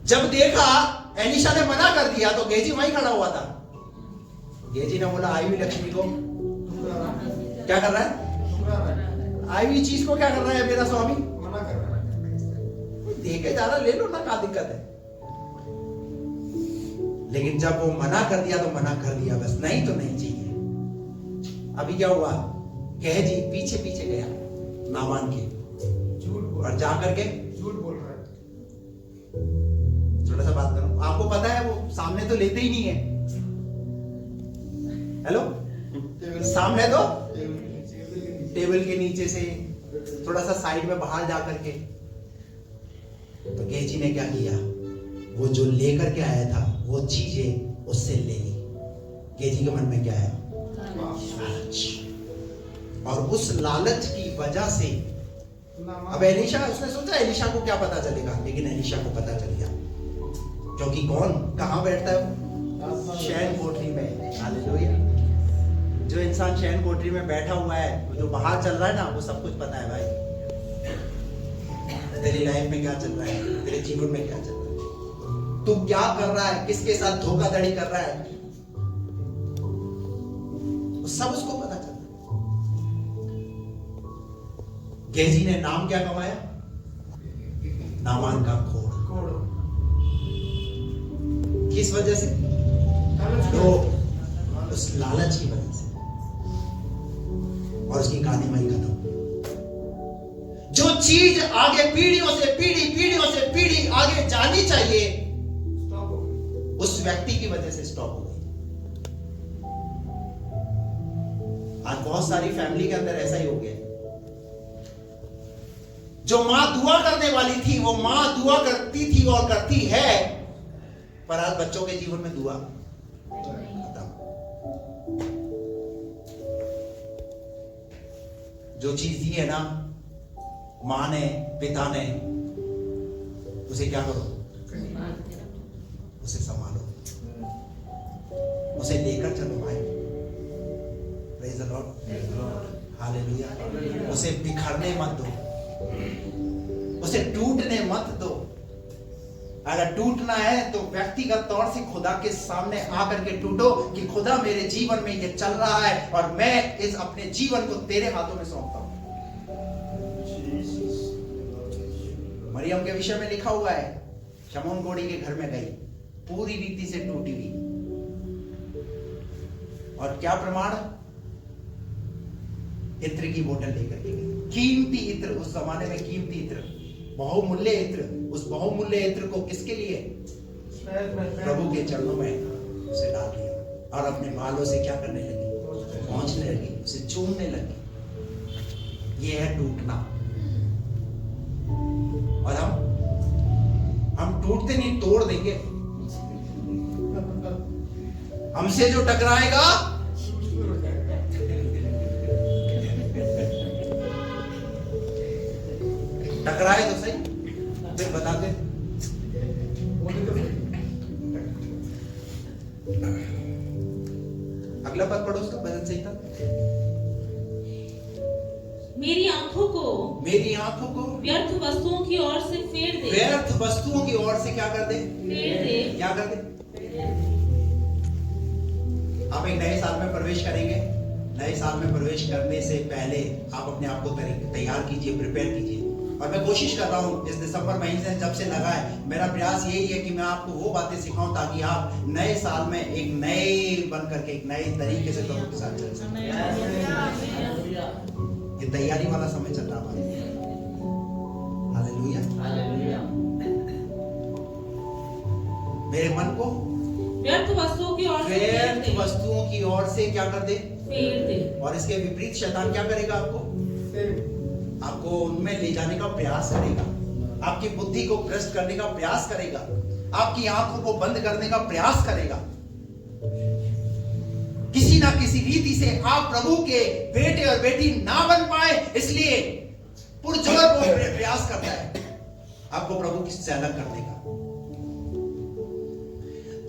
[SPEAKER 2] जब देखा एलिशा ने मना कर दिया तो गेजी वहीं खड़ा हुआ था। गेजी ने बोला आई हुई लक्ष्मी को क्या कर रहा है? आई हुई चीज को क्या कर रहा है मेरा स्वामी?
[SPEAKER 5] मना कर रहा है।
[SPEAKER 2] देखे जा रहा, ले लो ना, क्या दिक्कत है? लेकिन जब वो मना कर दिया तो मना कर दिया, बस, नहीं तो नहीं चाहिए। अभी क्या हुआ? गेहजी पीछे पीछे गया नामान के,
[SPEAKER 5] झूठ बोल,
[SPEAKER 2] और जाकर के
[SPEAKER 5] झूठ बोल रहा है।
[SPEAKER 2] थोड़ा सा बात करो, आपको पता है वो सामने तो लेते ही नहीं है। हेलो, सामने तो टेबल के नीचे से थोड़ा सा साइड में बाहर जा करके। तो गेजी ने क्या किया? वो जो लेकर के आया था वो चीजें उससे ले ली। गेजी के मन में क्या है? लालच। और उस लालच की वजह से अब एलिशा, उसने सोचा एलिशा को क्या पता चलेगा, लेकिन एलिशा को पता चल गया, क्योंकि कौन कहां बैठता है वो? शयन कोठरी में। हालेलुया। जो इंसान शयन कोठरी में बैठा हुआ है, जो बाहर चल रहा है ना, वो सब कुछ पता है भाई। तेरी लाइफ में क्या चल रहा है, तेरे जीवन में क्या चल रहा है, तू क्या कर रहा है, किसके साथ धोखाधड़ी कर रहा है, वो सब उसको पता चल रहा है। गेजी ने नाम क्या कमाया? नामान का खोड़।
[SPEAKER 5] कोड।
[SPEAKER 2] किस वजह से? लोग, उस लालच की वजह से। और उसकी कहानी वहीं खत्म। जो चीज आगे पीढ़ियों से पीढ़ी आगे जानी चाहिए,
[SPEAKER 5] स्टॉप हो गया।
[SPEAKER 2] उस व्यक्ति की वजह से स्टॉप हो गई। आज बहुत सारी फैमिली के अंदर ऐसा ही हो गया। जो मां दुआ करने वाली थी, वो मां दुआ करती थी और करती है, पर आज बच्चों के जीवन में दुआ खत्म। जो चीज दी है ना मां ने, पिता ने, उसे क्या करो? उसे संभालो, उसे लेकर चलो भाई। Praise the Lord, hallelujah. उसे बिखरने मत दो, उसे टूटने मत दो। अगर टूटना है तो व्यक्तिगत तौर से खुदा के सामने आकर के टूटो कि खुदा मेरे जीवन में ये चल रहा है और मैं इस अपने जीवन को तेरे हाथों में सौंपता हूं। मरियम के विषय में लिखा हुआ है, शमौन कोढ़ी के घर में गई, पूरी रीति से टूटी हुई, और क्या प्रमाण? इत्र की बोतल लेकर के गई। कीमती इत्र, उस जमाने में कीमती इत्र, बहुमूल्य इत्र। उस बहुमूल्य इत्र को किसके लिए? प्रभु के चरणों में उसे डाल दिया और अपने बालों से क्या करने लगी? पहुंचने लगी, उसे चूमने लगी। ये है टूटना। और हम टूटते नहीं, तोड़ देंगे। हमसे जो टकराएगा टकराए तो सही, फिर बताते। अगला पद पढ़ो उसका, भजन संहिता।
[SPEAKER 4] मेरी आंखों को व्यर्थ वस्तुओं की ओर से फेर दे।
[SPEAKER 2] व्यर्थ वस्तुओं की ओर से क्या कर दे?
[SPEAKER 4] फेर दे।
[SPEAKER 2] क्या कर दे? आप एक नए साल में प्रवेश करेंगे,
[SPEAKER 1] नए साल में प्रवेश करने से पहले आप अपने आप को तैयार कीजिए, प्रिपेयर कीजिए। और मैं कोशिश कर रहा हूँ इस दिसंबर महीने जब से लगा है, मेरा प्रयास यही है कि मैं आपको वो बातें सिखाऊं ताकि आप नए साल में एक नए बन करके एक नए तरीके से प्रभु के साथ चल सकें। ये तैयारी वाला समय चल रहा है। हालेलुया। मेरे मन को
[SPEAKER 4] व्यर्थ वस्तुओं की ओर से
[SPEAKER 1] व्यर्थ वस्तुओं की ओर से क्या कर दे?
[SPEAKER 4] फेर दे।
[SPEAKER 1] और इसके विपरीत शैतान क्या करेगा? आपको उनमें ले जाने का प्रयास करेगा, आपकी बुद्धि को भ्रष्ट करने का प्रयास करेगा, आपकी आंखों को बंद करने का प्रयास करेगा। किसी ना किसी रीति से आप प्रभु के बेटे और बेटी ना बन पाए, इसलिए पुरजोर वो प्रयास करता है आपको प्रभु की से अलग करने का।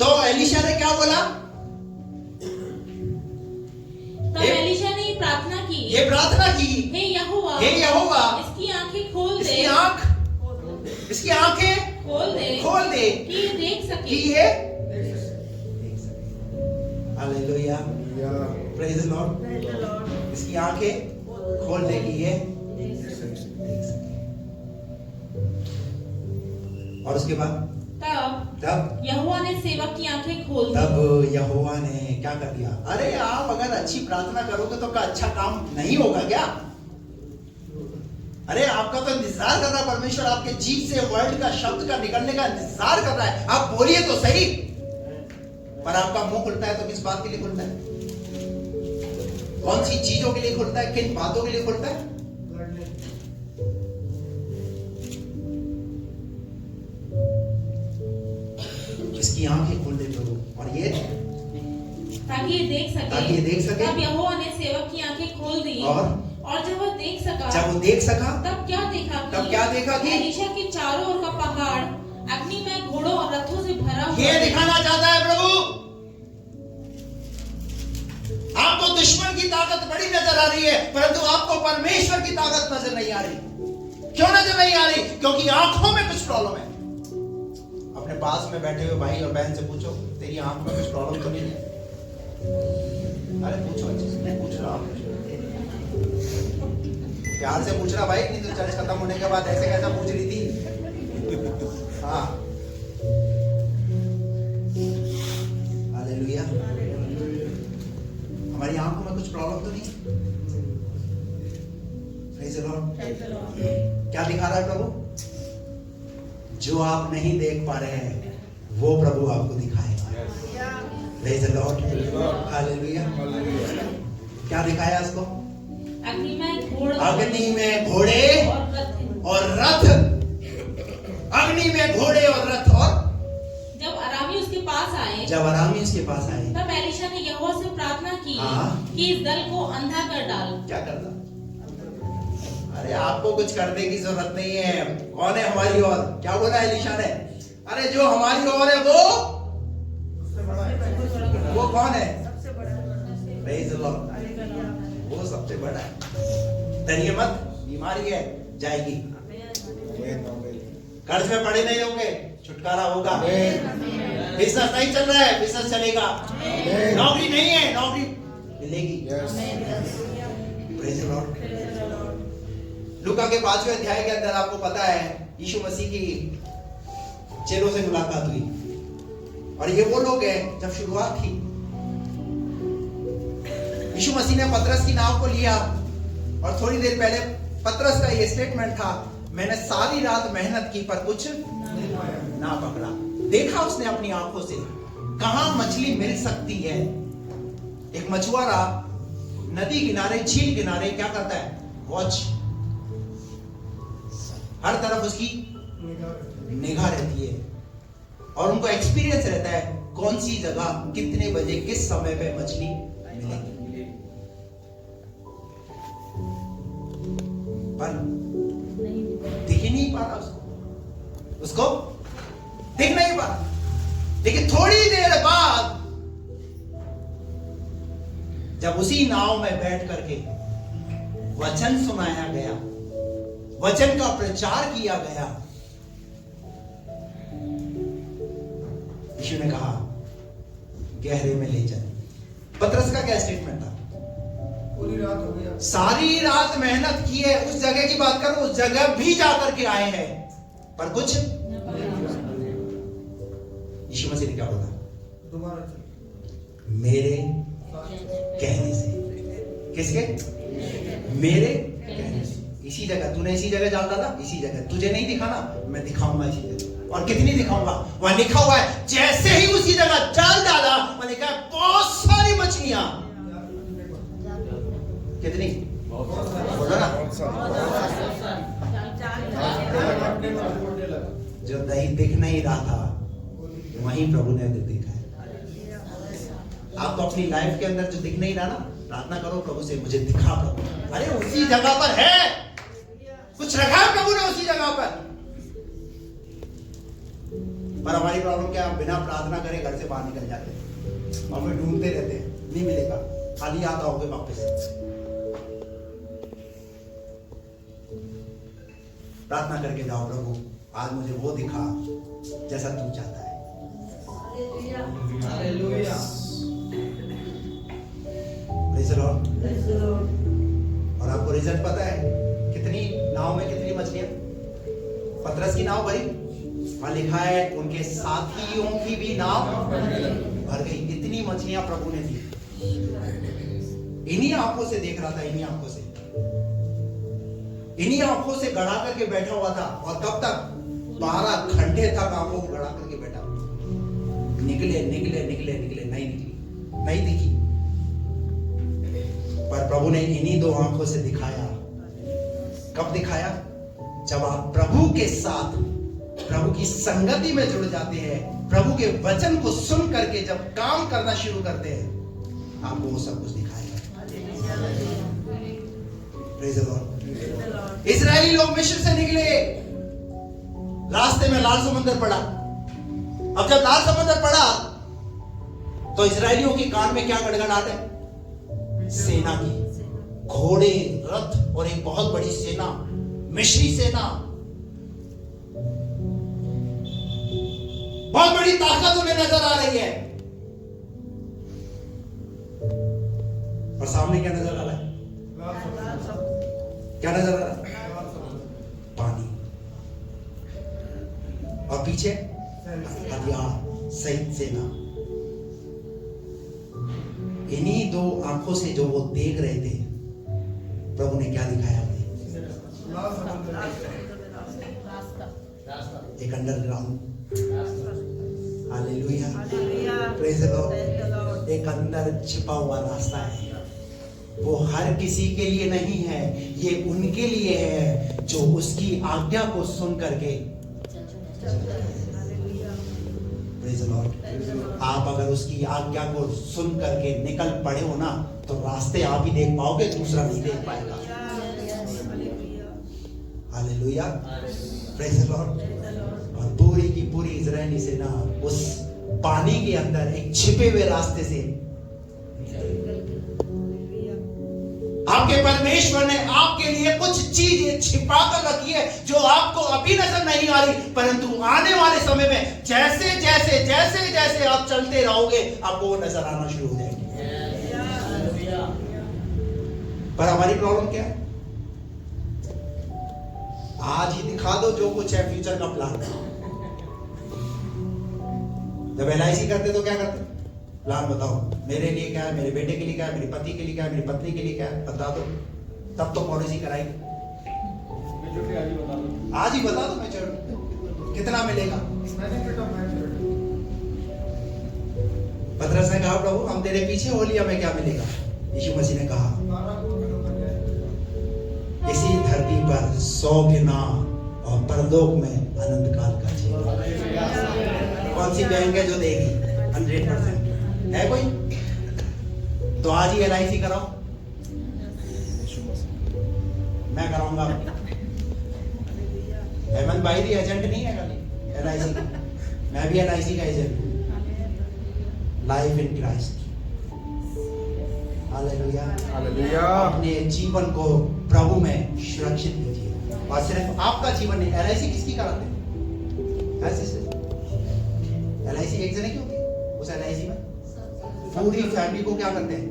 [SPEAKER 1] तो एलीशा ने क्या बोला?
[SPEAKER 4] तब एलीशा ने प्रार्थना की,
[SPEAKER 1] ये प्रार्थना की,
[SPEAKER 4] हे यहोवा, इसकी आंखें खोल दे,
[SPEAKER 1] इसकी आंखें खोल दे
[SPEAKER 4] कि ये देख सके,
[SPEAKER 1] कि ये देख सके। Hallelujah, praise the Lord. इसकी आंखें खोल दे कि ये देख सके। और उसके बाद तब
[SPEAKER 4] यहोवा ने सेवक की आंखें खोल दी।
[SPEAKER 1] तब यहोवा ने क्या कर दिया? अरे आप अगर अच्छी प्रार्थना करोगे तो क्या अच्छा काम नहीं होगा क्या? अरे आपका तो इंतजार कर रहा है परमेश्वर, आपके जीभ से वर्ड का शब्द का निकलने का इंतजार कर रहा है। आप बोलिए तो सही। पर आपका मुंह खुलता है तो किस बात के लिए खुलता है? कौन सी चीजों के लिए खुलता है? किन बातों के लिए खुलता है? इसकी आंखें खोल दे प्रभु, और ये
[SPEAKER 4] ताकि ये देख सके। तब यहोवा ने सेवक की आंखें खोल दी, और जब वो देख सका, तब क्या देखा कि एलीशा के चारों ओर का पहाड़ अग्नि में घोड़ों और रथों से भरा हुआ।
[SPEAKER 1] ये दिखाना चाहता है प्रभु, आपको दुश्मन की ताकत बड़ी नजर आ रही है, परंतु आपको परमेश्वर की ताकत नजर नहीं आ रही। क्यों नजर नहीं आ रही? क्योंकि आंखों में कुछ प्रॉब्लम है। अपने पास में बैठे हुए भाई और बहन से पूछो, तेरी आंख में कुछ प्रॉब्लम तो नहीं है? अरे पूछो, अच्छे से पूछ रहा हूं, प्यार से पूछ रहा भाई, नहीं तो चर्च खत्म होने के बाद ऐसे कैसा पूछ रही थी। हाँ, हालेलुया। हमारी आंखों में कुछ प्रॉब्लम तो नहीं? Praise the Lord. क्या दिखा रहा है प्रभु? जो आप नहीं देख पा रहे हैं वो प्रभु आपको दिखाएगा। Praise the Lord, hallelujah. क्या दिखाया इसको?
[SPEAKER 4] अग्नि में
[SPEAKER 1] घोड़े और रथ। अग्नि में घोड़े और रथ। और
[SPEAKER 4] जब अरामी उसके पास आए, तब एलीशा ने यहोवा से प्रार्थना की कि इस दल को अंधा कर डाल।
[SPEAKER 1] क्या करना? अरे आपको कुछ करने की जरूरत नहीं है। कौन है हमारी ओर? क्या बोला एलीशा ने? अरे जो हमारी ओर है वो कौन है? प्रेज़ द लॉर्ड, वो सबसे बड़ा है। डरिए मत, बीमारी है जाएगी, कर्ज में पड़े नहीं होंगे, छुटकारा होगा। बिजनेस नहीं चल रहा है, बिजनेस चलेगा। नौकरी नहीं है, नौकरी मिलेगी। Praise the Lord. लूका के 5वें अध्याय के अंदर आपको पता है यीशु मसीह की चेलों से मुलाकात हुई, और ये वो लोग हैं जब शुरुआत थी। यीशु मसीह ने पतरस की नाव को लिया, और थोड़ी देर पहले पतरस का ये स्टेटमेंट था, मैंने सारी रात मेहनत की पर कुछ ना पकड़ा। देखा उसने अपनी आंखों से कहां मछली मिल सकती है। एक मछुआरा नदी किनारे, झील किनारे क्या करता है? वॉच। हर तरफ उसकी निगाह रहती है, और उनको एक्सपीरियंस रहता है कौन सी जगह कितने बजे किस समय पे मछली मिलेगी। पर दिख ही नहीं पा रहा उसको दिख नहीं पा रहा। लेकिन थोड़ी देर बाद जब उसी नाव में बैठ करके वचन सुनाया गया, वचन का प्रचार किया गया, यीशु ने कहा गहरे में ले चल। पतरस का क्या स्टेटमेंट था?
[SPEAKER 5] पूरी रात हो गई।
[SPEAKER 1] सारी रात मेहनत की है, उस जगह की बात करो, उस जगह भी जाकर के आए हैं, पर कुछ यीशु मसीह ने क्या बोला?
[SPEAKER 5] दोबारा चल।
[SPEAKER 1] मेरे कहने से। किसके? मेरे कहने से। इसी जगह तूने इसी जगह जान डाला, इसी जगह तुझे नहीं दिखाना, मैं दिखाऊंगा इसी जगह। और कितनी दिखाऊंगा? वहां लिखा हुआ है, जैसे ही उसी जगह जाल डाला, वहां लिखा है बहुत सारी मछलियां। कितनी? बोला ना,
[SPEAKER 3] बहुत सारी।
[SPEAKER 1] जो दही दिख नहीं रहा था वहीं प्रभु ने देखा है। आपको अपनी लाइफ के अंदर जो दिख नहीं रहा ना, प्रार्थना करो प्रभु से, मुझे दिखा प्रभु। अरे उसी जगह पर है, कुछ रखा है प्रभु ने उसी जगह पर। पर हमारी प्रॉब्लम क्या है, हम बिना प्रार्थना करे घर से बाहर निकल जाते हैं और फिर ढूंढते रहते हैं, नहीं मिलेगा, खाली आता होगे वापस। प्रार्थना करके जाओ, प्रभु आज मुझे वो दिखा जैसा तू चाहता है।
[SPEAKER 5] हालेलुया।
[SPEAKER 1] Praise the Lord। और आपको रिजल्ट पता है, कितनी नाव में कितनी मछलियां? पतरस की नाव भरी, वहां लिखा है उनके साथियों की भी नाव भर गई। इतनी मछलियां प्रभु ने दी। इन्हीं आंखों से देख रहा था, इन्हीं आंखों से, इन्हीं आंखों से गड़ा करके बैठा हुआ था। और कब तक? 12 घंटे तक आंखों को गड़ा करके बैठा। निकले निकले निकले निकले, नहीं निकली, नहीं दिखी। पर प्रभु ने इन्हीं 2 आंखों से दिखाया। कब दिखाया? जब आप प्रभु के साथ, प्रभु की संगति में जुड़ जाते हैं, प्रभु के वचन को सुन करके जब काम करना शुरू करते हैं, आपको वो सब कुछ दिखाएगा। Praise the Lord. इस्राएली लोग मिस्र से निकले, रास्ते में लाल समुद्र पड़ा। अब जब लाल समुद्र पड़ा तो इस्राएलियों के कान में क्या गड़गड़ाहट है? सेना की, घोड़े, रथ और एक बहुत बड़ी सेना, मिस्री सेना, बहुत बड़ी ताकत उन्हें नजर आ रही है। और सामने क्या नजर आ रहा है? क्या नजर आ रहा है? पानी। और पीछे हथियार सहित सेना। इन्हीं 2 आंखों से जो वो देख रहे थे, प्रभु ने क्या दिखाया हमें? एक underground, hallelujah, praise the Lord, एक अंदर छिपा हुआ रास्ता है। वो हर किसी के लिए नहीं है, ये उनके लिए है जो उसकी आज्ञा को सुन करके। Praise the Lord. आप अगर उसकी आज्ञा को सुन करके निकल पड़े हो ना, तो रास्ते आप ही देख पाओगे, दूसरा नहीं देख पाएगा। Hallelujah, praise the Lord. और पूरी की पूरी इजरायली सेना उस पानी के अंदर एक छिपे हुए रास्ते से, आपके परमेश्वर ने आपके लिए कुछ चीजें छिपा कर रखी है जो आपको अभी नजर नहीं आ रही, परंतु आने वाले समय में जैसे जैसे जैसे जैसे आप चलते रहोगे, आपको वो नजर आना शुरू हो जाएगी। पर हमारी प्रॉब्लम क्या है? आज ही दिखा दो जो कुछ है फ्यूचर का प्लान। जब LIC करते तो क्या करते? प्लान बताओ, मेरे लिए क्या है, मेरे बेटे के लिए क्या है, मेरे पति के लिए क्या है, मेरी पत्नी के लिए क्या है, बता दो। तब तो पॉलिसी कराई। आज ही बता दो मैच्योरिटी कितना मिलेगा। पतरस ने कहा, प्रभु हम तेरे पीछे हो लिया, हमें क्या मिलेगा? यीशु मसीह ने कहा, इसी धरती पर 100 गुना और परलोक में अनंत काल का जीवन। कौन सी बैंक है जो देगी? 100% है कोई? तो आज ही LIC कराओ। मैं कराऊंगा। हेमंत भाई भी एजेंट नहीं है खाली LIC का, मैं भी LIC का एजेंट हूं। Life in Christ. Hallelujah,
[SPEAKER 3] hallelujah.
[SPEAKER 1] अपने जीवन को प्रभु में सुरक्षित कीजिए। और सिर्फ आपका जीवन नहीं, LIC किसकी कराते हैं? LIC एक जने की होती है। उस LIC में पूरी फैमिली को क्या करते हैं?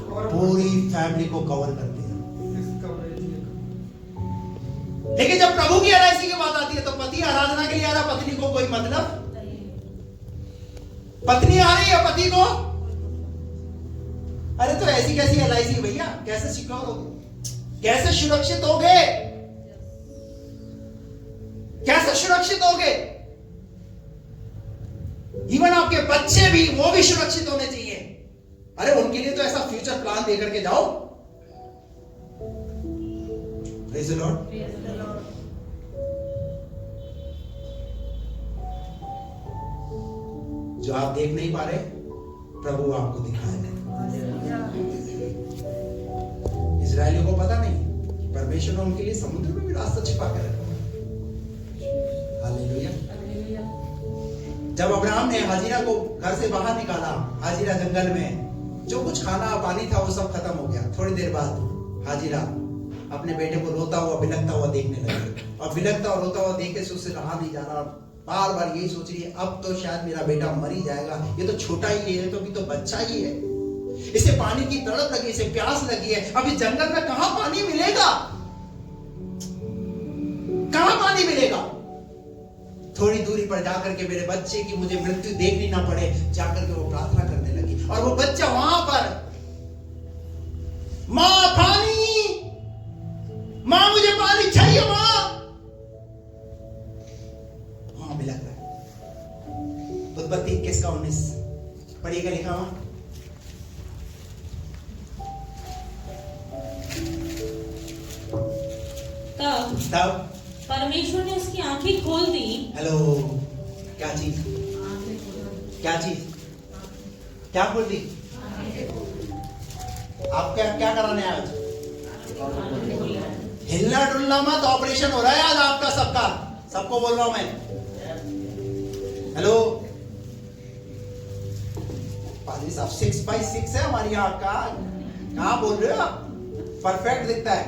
[SPEAKER 1] पूरी फैमिली को कवर कर दिया।
[SPEAKER 5] कवरेज
[SPEAKER 1] लेकिन जब प्रभु की एलआईसी की बात आती है तो पति आराधना के लिए आ रहा, पत्नी को कोई मतलब, पत्नी आ रही है पति को, अरे तो ऐसी कैसी एलआईसी भैया, कैसे सिक्योर होगे, कैसे सुरक्षित होगे, कैसे सुरक्षित होगे? इवन आपके बच्चे भी, वो भी सुरक्षित होने चाहिए। अरे उनके लिए तो ऐसा फ्यूचर प्लान दे करके जाओ। Praise the Lord. जो आप देख नहीं पा रहे, प्रभु आपको दिखाएगा। इजरायलियों को पता नहीं, परमेश्वर ने उनके लिए समुद्र में भी रास्ता छिपा कर रखा। हालेलुया। जब अब्राहम ने हाजिरा को घर से बाहर निकाला, हाजिरा जंगल में जो कुछ खाना पानी था वो सब खत्म हो गया। थोड़ी देर बाद हाजिरा अपने बेटे को रोता हुआ बिलखता हुआ देखने लगी, और बिलखता और रोता हुआ देखे से उससे रहा नहीं जा रहा। बार बार यही सोच रही है, अब तो शायद मेरा बेटा मर ही जाएगा, ये तो छोटा ही है, तो भी तो बच्चा ही है, इसे पानी की तड़प लगी, इसे प्यास लगी है। अभी जंगल में कहां पानी मिलेगा, कहां पानी मिलेगा? थोड़ी दूरी पर जाकर के मेरे बच्चे की मुझे मृत्यु देखनी ना पड़े, जाकर के वो प्रार्थना करने लगी। और वो बच्चा वहां पर, मां पानी, मां मुझे पानी चाहिए, मां, वहां मिला कर। उत्पत्ति 21:19 पढ़िएगा, लिखा हुआ। तब
[SPEAKER 4] परमेश्वर ने उसकी आंखें खोल दी।
[SPEAKER 1] हेलो, क्या चीज, क्या चीज, क्या खोल दी? आप क्या कराने आए आज? हिलना डुलना मत, ऑपरेशन हो रहा है आज आपका सबका, सबको बोल रहा हूं मैं। हेलो पाजी साहब, 6x6 है हमारी आंख का, कहां बोल रहे हो आप? परफेक्ट दिखता है।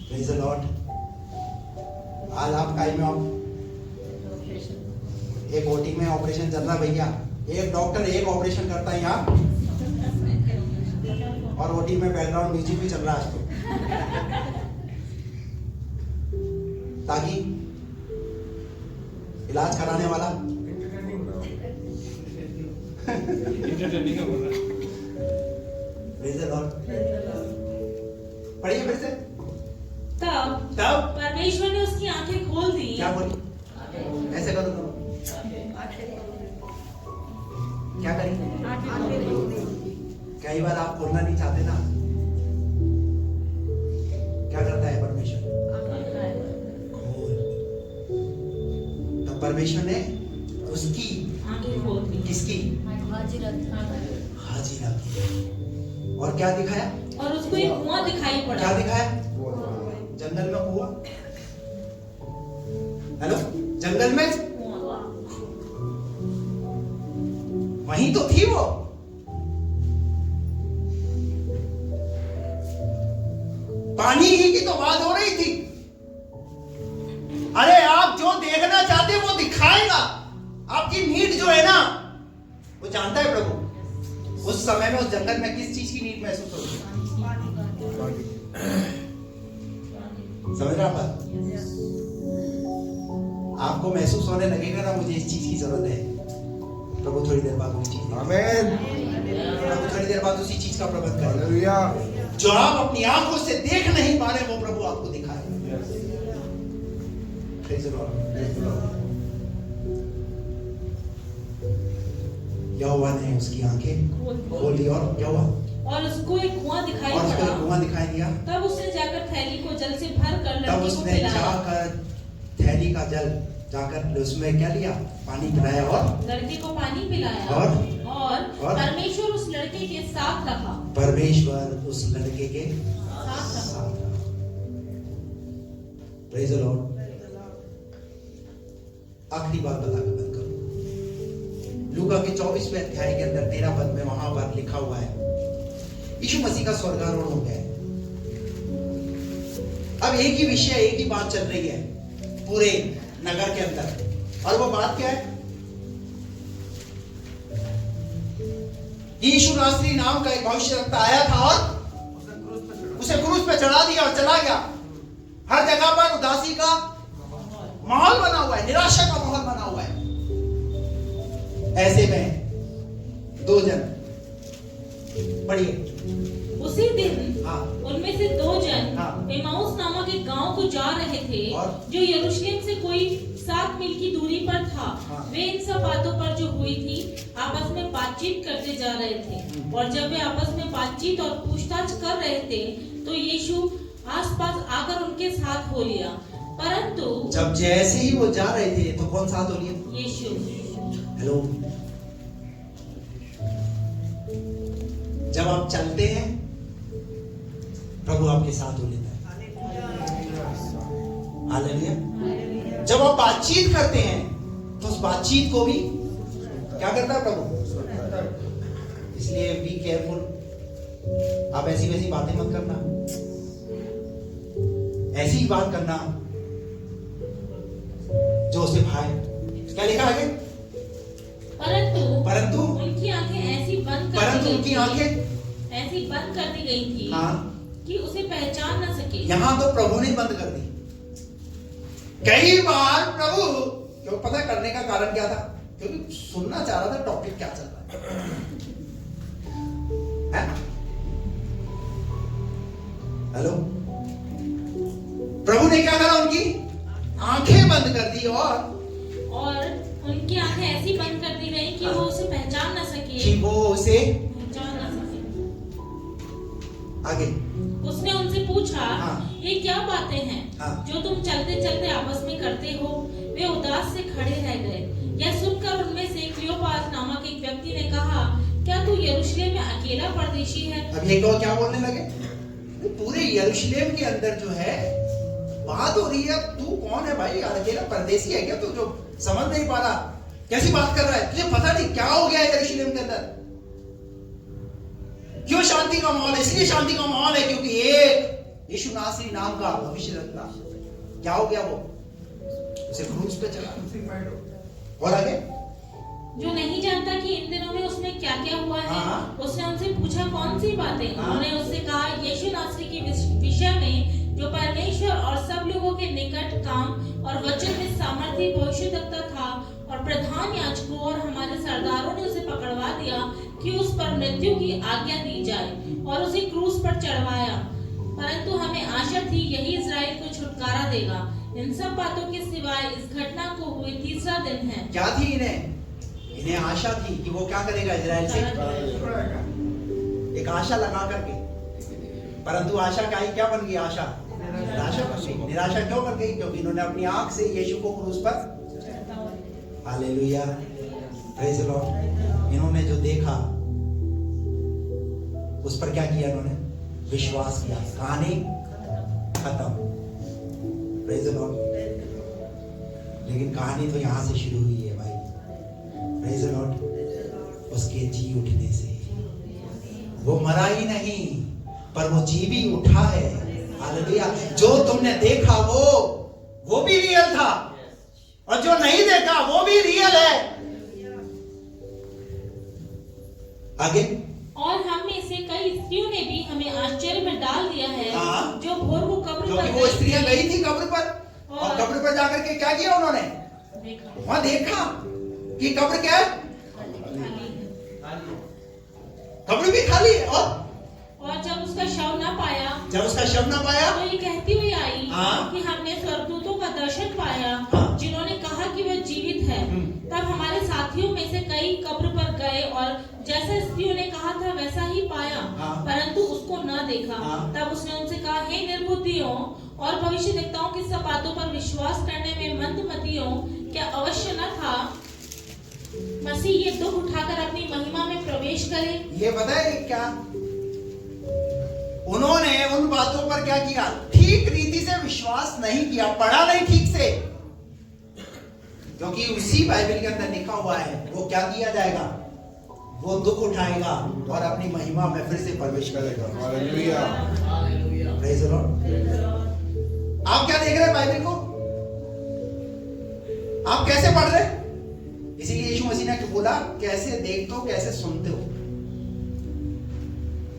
[SPEAKER 1] Praise the Lord. आज आपका एक ओटी में ऑपरेशन चल रहा भैया, एक डॉक्टर एक ऑपरेशन करता है यहाँ, और ओटी में बैकग्राउंड म्यूजिक भी चल रहा है आज तो, ताकि इलाज कराने वाला प्रेज़ द लॉर्ड। पढ़िए फिर से।
[SPEAKER 4] तब परमेश्वर ने उसकी आंखें खोल दी।
[SPEAKER 1] क्या बोली? ऐसे करो तो क्या करें? कई बार आप खोलना नहीं चाहते ना, क्या करता है परमेश्वर? खोल। तब परमेश्वर ने उसकी
[SPEAKER 4] आंखें खोल दी।
[SPEAKER 1] किसकी? हाजिरा की। और क्या दिखाया?
[SPEAKER 4] और उसको एक कुआं दिखाई पड़ा।
[SPEAKER 1] क्या दिखाया? जंगल में कुआं। हेलो, जंगल में वहीं तो थी वो। पानी ही की तो बात हो रही थी। अरे आप जो देखना चाहते वो दिखाएगा। आपकी नीड जो है ना, वो जानता है प्रभु। उस समय में उस जंगल में किस चीज की नीड महसूस होती है? समझ रहा बात? आपको महसूस होने लगेगा ना, मुझे इस चीज की जरूरत है, प्रभु थोड़ी देर बाद उसी चीज, आमीन, प्रभु थोड़ी देर बाद उसी चीज का प्रबंध करेगा। हालेलुया। जो आप अपनी आंखों से देख नहीं पा रहे, वो प्रभु आपको दिखाएगा। Praise the Lord. यहोवा ने उसकी आंखें खोली और क्या हुआ?
[SPEAKER 4] और उसको एक कुआं दिखाई
[SPEAKER 1] और उसको
[SPEAKER 4] पड़ा।
[SPEAKER 1] एक कुआं दिखाई दिया।
[SPEAKER 4] तब उसने जाकर थैली को जल से भर कर
[SPEAKER 1] तब
[SPEAKER 4] लड़के को
[SPEAKER 1] उसने
[SPEAKER 4] पिलाया।
[SPEAKER 1] जाकर थैली का जल जाकर उसमें क्या लिया? पानी पिलाया और
[SPEAKER 4] लड़के को पानी पिलाया।
[SPEAKER 1] और
[SPEAKER 4] परमेश्वर उस लड़के के साथ रहा।
[SPEAKER 1] परमेश्वर उस लड़के के
[SPEAKER 4] साथ रहा।
[SPEAKER 1] Praise the Lord. आखिरी बात बता के बंद करो। लूका के 24वें अध्याय के अंदर 13 पद में वहां पर लिखा हुआ है, यीशु मसीह का स्वर्गारोहण हो गया है। अब एक ही विषय, एक ही बात चल रही है पूरे नगर के अंदर, और वो बात क्या है?
[SPEAKER 2] यीशु नासरी नाम का एक भविष्यवक्ता आया था और उसे क्रूस पे चढ़ा दिया और चला गया। हर जगह पर उदासी का माहौल बना हुआ है, निराशा का माहौल बना हुआ है। ऐसे में दो जन पढ़िए।
[SPEAKER 4] उसी दिन
[SPEAKER 2] हाँ।
[SPEAKER 4] उनमें से 2 जन
[SPEAKER 2] हाँ।
[SPEAKER 4] एमाउस नामक एक गांव को जा रहे थे
[SPEAKER 2] और?
[SPEAKER 4] जो यरूशलेम से कोई 7 मील की दूरी पर था।
[SPEAKER 2] हाँ।
[SPEAKER 4] वे इन सब बातों पर जो हुई थी आपस में बातचीत करते जा रहे थे। और जब वे आपस में बातचीत और पूछताछ कर रहे थे तो यीशु आसपास आकर उनके साथ हो लिया। परंतु
[SPEAKER 2] जब जैसे ही वो जा रहे थे तो कौन साथ हो लिया?
[SPEAKER 4] यीशु।
[SPEAKER 2] हेलो, जब आप चलते हैं प्रभु आपके साथ हो लेता है। हालेलुया। जब आप बातचीत करते हैं तो उस बातचीत को भी क्या करता है प्रभु? इसलिए बी केयरफुल। आप ऐसी वैसी बातें मत करना, ऐसी ही बात करना जो उसे भाए। क्या लिखा आगे? परंतु
[SPEAKER 4] उनकी आंखें ऐसी बंद कर
[SPEAKER 2] परंतु
[SPEAKER 4] दी
[SPEAKER 2] उनकी
[SPEAKER 4] गई
[SPEAKER 2] आंखें
[SPEAKER 4] ऐसी बंद कर दी गई थी
[SPEAKER 2] हाँ
[SPEAKER 4] कि उसे पहचान न सके।
[SPEAKER 2] यहां तो प्रभु ने बंद कर दी। कई बार प्रभु क्यों पता करने का कारण क्या था? क्योंकि सुनना चाह रहा था टॉपिक क्या चल रहा है? हेलो, प्रभु ने क्या करा? उनकी आंखें बंद कर दी और
[SPEAKER 4] उनकी आंखें ऐसी बंद कर दी गई कि वो उसे पहचान न सके।
[SPEAKER 2] कि वो उसे
[SPEAKER 4] पहचान न सके।
[SPEAKER 2] आगे
[SPEAKER 4] उसने उनसे पूछा,
[SPEAKER 2] हाँ।
[SPEAKER 4] ये क्या बातें हैं
[SPEAKER 2] हाँ।
[SPEAKER 4] जो तुम चलते चलते आपस में करते हो? वे उदास से खड़े रह गए। यह सुनकर उनमें से क्लियोपास नामक एक व्यक्ति ने कहा, क्या तू यरूशलेम में अकेला परदेशी है?
[SPEAKER 2] अब ये को क्या बोलने लगे? पूरे यरूशलेम के अंदर जो है बात हो रही है, तू कौन है भाई? अकेला परदेशी है क्या तू जो समझ नहीं पा रहा? कैसी बात कर रहा है? तुझे पता नहीं क्या हो गया है यरूशलेम के अंदर? क्यों शांति का माहौल है? इसलिए शांति का माहौल है क्योंकि एक यीशु नासरी नाम का भविष्यवक्ता क्या हो गया? वो उसे क्रूस पे चला। और आगे
[SPEAKER 4] जो नहीं जानता कि इन दिनों में उसमें क्या क्या हुआ है।
[SPEAKER 2] हाँ।
[SPEAKER 4] उसने उनसे पूछा, कौन सी बातें?
[SPEAKER 2] हाँ।
[SPEAKER 4] उन्होंने उससे कहा, यीशु नासरी के विषय में जो परमेश्वर और सब लोगों के निकट काम और वचन में सामर्थी भविष्यवक्ता था, और प्रधान याजकों और हमारे सरदारों ने उसे पकड़वा दिया कि उस पर मृत्यु की आज्ञा दी जाए और उसे क्रूस पर चढ़वाया। परंतु हमें आशा थी यही इजराइल को छुटकारा देगा। इन सब बातों के सिवाय इस घटना को हुए 3रा दिन है।
[SPEAKER 2] क्या थी? इन्हें आशा थी कि वो क्या करेगा? इजराइल से एक आशा लगा करके। परंतु आशा का ही क्या बन गई? आशा निराशा बन गई। निराशा क्यों बन गई? क्योंकि इन्होंने अपनी आंख से यीशु को क्रूस पर, हालेलुया, प्रेज द लॉर्ड, इन्होंने जो देखा उस पर क्या किया? इन्होंने विश्वास किया। कहानी खत्म। Praise the Lord. लेकिन कहानी तो यहां से शुरू हुई है भाई। Praise the Lord. उसके जी उठने से। वो मरा ही नहीं पर वो जी भी उठा है। हालेलुया। जो तुमने देखा वो भी रियल था, और जो नहीं देखा वो भी रियल है। आगे
[SPEAKER 4] और हम में से कई स्त्रियों ने भी हमें आश्चर्य में डाल दिया है,
[SPEAKER 2] हाँ।
[SPEAKER 4] जो भोर को कब्र पर
[SPEAKER 2] क्योंकि वो स्त्रियां गई थी कब्र पर, और कब्र पर जाकर के क्या किया उन्होंने? वहां देखा कि कब्र क्या है? कब्र भी खाली है।
[SPEAKER 4] और जब उसका शव न पाया
[SPEAKER 2] तो
[SPEAKER 4] ये कहती हुई आई
[SPEAKER 2] हाँ।
[SPEAKER 4] कि हमने स्वर्गदूतों का दर्शन पाया,
[SPEAKER 2] हाँ।
[SPEAKER 4] जिन्होंने कहा कि वह जीवित है। तब हमारे साथियों में से कई कब्र पर गए और जैसा स्त्रियों ने कहा था वैसा ही पाया,
[SPEAKER 2] हाँ।
[SPEAKER 4] परंतु उसको न देखा।
[SPEAKER 2] हाँ।
[SPEAKER 4] तब उसने उनसे कहा, हे निर्बुद्धियों और भविष्यद्वक्ताओं की सब बातों पर विश्वास करने में मंदमतियों, क्या अवश्य न था मसीह ये दुख उठाकर अपनी महिमा में प्रवेश करे?
[SPEAKER 2] ये बताए क्या? उन्होंने उन बातों पर क्या किया? ठीक रीति से विश्वास नहीं किया, पढ़ा नहीं ठीक से। क्योंकि उसी बाइबल के अंदर लिखा हुआ है वो क्या किया जाएगा? वो दुख उठाएगा और अपनी महिमा में फिर से प्रवेश करेगा। Hallelujah, praise the Lord. आप क्या देख रहे हैं बाइबल को? आप कैसे पढ़ रहे? इसीलिए यीशु मसीह ने बोला, कैसे देखते हो, कैसे सुनते हो।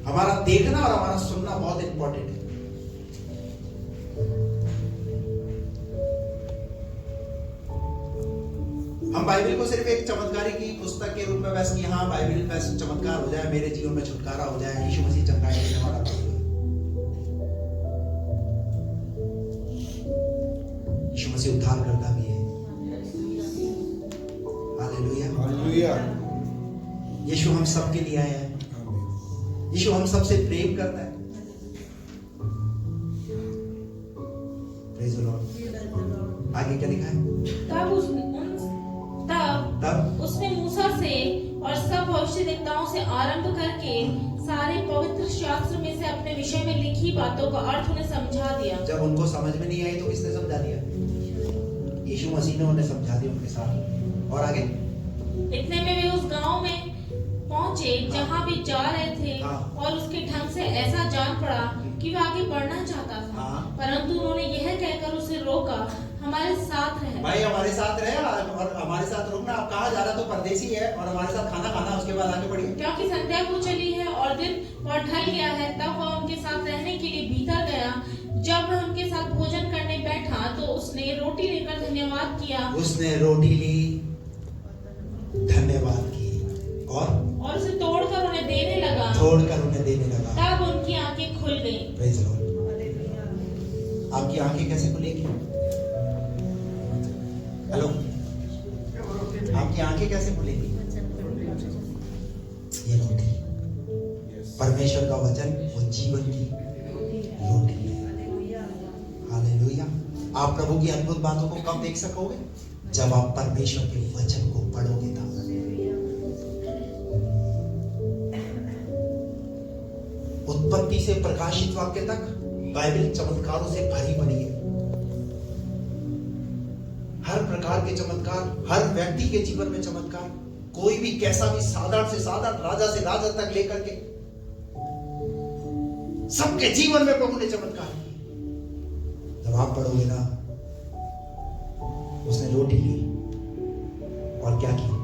[SPEAKER 1] हमारा देखना और हमारा सुनना बहुत इंपॉर्टेंट है। हम बाइबल को सिर्फ एक चमत्कारी की पुस्तक के रूप में बस कि हाँ बाइबल बस चमत्कार हो जाए, मेरे जीवन में छुटकारा हो जाए, यीशु मसीह चंगाई देने वाला प्रभु है। यीशु मसीह उद्धार करता भी है। हालेलुया।
[SPEAKER 3] हालेलुया।
[SPEAKER 1] यीशु हम सब के लिए आया है। यीशु हम सबसे प्रेम करता है। Praise the Lord. आगे क्या लिखा है?
[SPEAKER 4] तब उसने मूसा से और सब भविष्यद्वक्ताओं से आरंभ करके सारे पवित्र शास्त्र में से अपने विषय में लिखी बातों का अर्थ उन्हें समझा दिया।
[SPEAKER 1] जब उनको समझ में नहीं आई तो किसने समझा दिया? यीशु मसीह ने उन्हें समझा दिया उनके साथ। और आगे
[SPEAKER 4] इतने में वे उस गांव में पहुंचे जहां भी जा रहे थे और उसके ढंग से ऐसा जान पड़ा कि वह आगे बढ़ना चाहता था, परंतु उन्होंने यह कहकर उसे रोका, हमारे साथ रहे।
[SPEAKER 1] भाई हमारे साथ रहे और हमारे साथ रुकना। आप कहाँ जा रहा? तो परदेसी है और हमारे साथ खाना खाना, उसके बाद आगे बढ़िए।
[SPEAKER 4] क्योंकि संध्या को चली है और दिन और ढल गया है। तब वह उनके साथ रहने के लिए भीतर गया। जब वह उनके साथ भोजन करने बैठा तो उसने रोटी लेकर धन्यवाद किया।
[SPEAKER 1] उसने रोटी ली, धन्यवाद की और
[SPEAKER 4] उसे तोड़कर उन्हें देने लगा। तब उनकी आंखें खुल गईं।
[SPEAKER 1] Praise the Lord. आपकी आंखें कैसे खुलेगी? हेलो, आपकी आंखें कैसे खुलेगी? ये रोटी, परमेश्वर का वचन, वो जीवन की रोटी है। हालेलुया। आप प्रभु की अद्भुत बातों को कब देख सकोगे? जब आप परमेश्वर के वचन को पढ़ोगे तब। उत्पत्ति से प्रकाशित वाक्य तक बाइबल चमत्कारों से भरी पड़ी है। हर प्रकार के चमत्कार, हर व्यक्ति के जीवन में चमत्कार, कोई भी कैसा भी साधारण से साधारण, राजा से राजा तक लेकर के सबके जीवन में प्रभु ने चमत्कार किए। जब आप पढ़ोगे ना, उसने रोटी ली और क्या किया?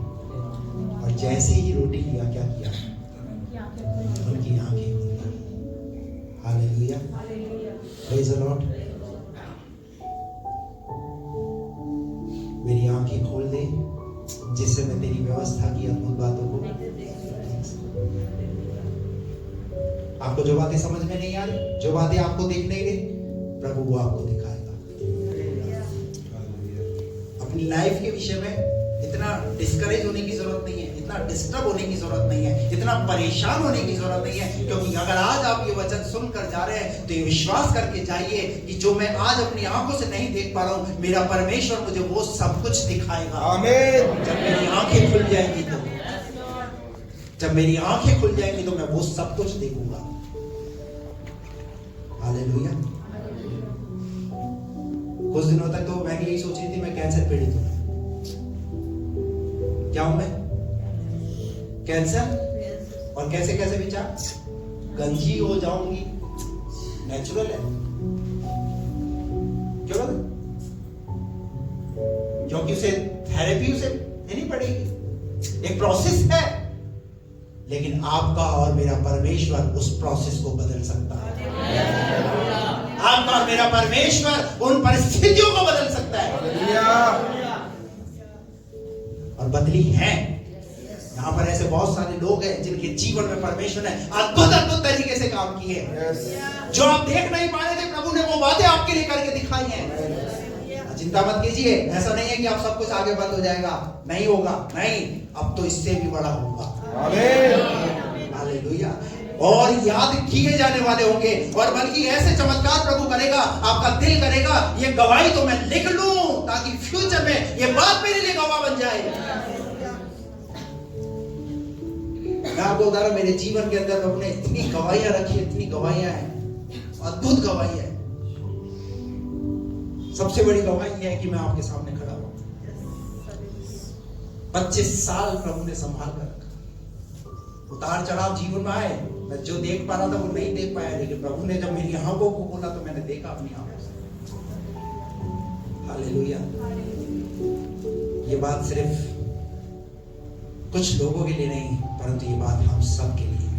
[SPEAKER 1] और जैसे ही रोटी लिया क्या किया? उनकी आंखें खुल गई। हालेलुया। Praise the Lord. मेरी आंखें खोल दे जिससे मैं तेरी व्यवस्था की अद्भुत बातों को। आपको जो बातें समझ में नहीं आ रही, जो बातें आपको दिख नहीं रही, प्रभु वो आपको दिखाएगा। अपनी लाइफ के विषय में इतना डिस्करेज होने की जरूरत नहीं है, इतना डिस्टर्ब होने की जरूरत नहीं है, इतना परेशान होने की जरूरत नहीं है। क्योंकि अगर आज आप ये वचन सुनकर जा रहे हैं तो ये विश्वास करके जाइए कि जो मैं आज अपनी आंखों से नहीं देख पा रहा हूं, मेरा परमेश्वर मुझे वो सब कुछ दिखाएगा।
[SPEAKER 3] आमीन।
[SPEAKER 1] जब मेरी आंखें खुल जाएंगी तो, जब मेरी आंखें खुल जाएंगी तो मैं वो सब कुछ देखूंगा। हालेलुया। कुछ दिनों तक तो मैं यही सोच रही थी मैं कैंसर पीड़ित हूं। क्या हूं मैं? कैंसर। और कैसे कैसे विचार? गंजी हो जाऊंगी, नेचुरल है। क्यों बता? क्योंकि उसे थेरेपी उसे देनी पड़ेगी, एक प्रोसेस है। लेकिन आपका और मेरा परमेश्वर उस प्रोसेस को बदल सकता है। आपका और मेरा परमेश्वर उन परिस्थितियों को बदल सकता है और बदली है। यहाँ पर ऐसे बहुत सारे लोग हैं जिनके जीवन में परमेश्वर ने अद्भुत अद्भुत तरीके से काम किए हैं। जो आप देख नहीं पा रहे थे, प्रभु ने वो बातें आपके लिए करके दिखाई हैं। चिंता मत कीजिए, ऐसा नहीं है कि आप सब कुछ आगे बंद हो जाएगा, नहीं होगा, नहीं, अब तो इससे भी बड़ा होगा। हालेलुया। और याद किए जाने वाले होंगे, और बल्कि ऐसे चमत्कार प्रभु करेगा, आपका दिल करेगा ये गवाही तो मैं लिख लूं ताकि फ्यूचर में ये बात मेरे लिए गवाह बन जाए। मैं आपको बता रहा हूं, मेरे जीवन के अंदर प्रभु ने इतनी गवाहियां रखी, इतनी गवाहियां हैं, अद्भुत गवाही है। सबसे बड़ी गवाही है कि मैं आपके सामने खड़ा हूं। 25 साल प्रभु ने संभाल कर रखा। उतार चढ़ाव जीवन में आए, मैं जो देख पा रहा था वो नहीं देख पाया, लेकिन प्रभु ने जब मेरी आंखों को खोला तो मैंने देखा अपनी आंखों से। हालेलुया। ये बात सिर्फ कुछ लोगों के लिए नहीं, परंतु ये बात हम सब के लिए।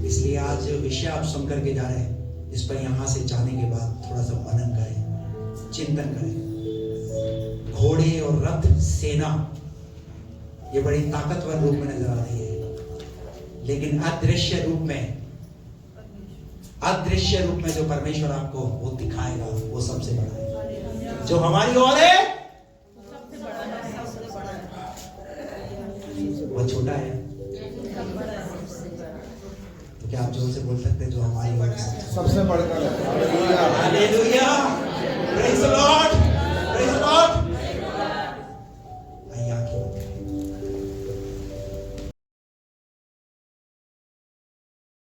[SPEAKER 1] इसलिए आज विषय आप सुन करके जा रहे हैं, इस पर यहां से जाने के बाद थोड़ा सा मनन करें, चिंतन करें। घोड़े और रथ सेना ये बड़ी ताकतवर रूप में नजर आ रही है, लेकिन अदृश्य रूप में जो परमेश्वर आपको वो दिखाएगा वो सबसे बड़ा है। जो हमारी ओर है वो छोटा है। तो क्या आप जोर से बोल सकते हैं जो हमारी ओर है
[SPEAKER 3] सबसे बढ़कर है। Hallelujah.
[SPEAKER 1] Hallelujah, praise the Lord.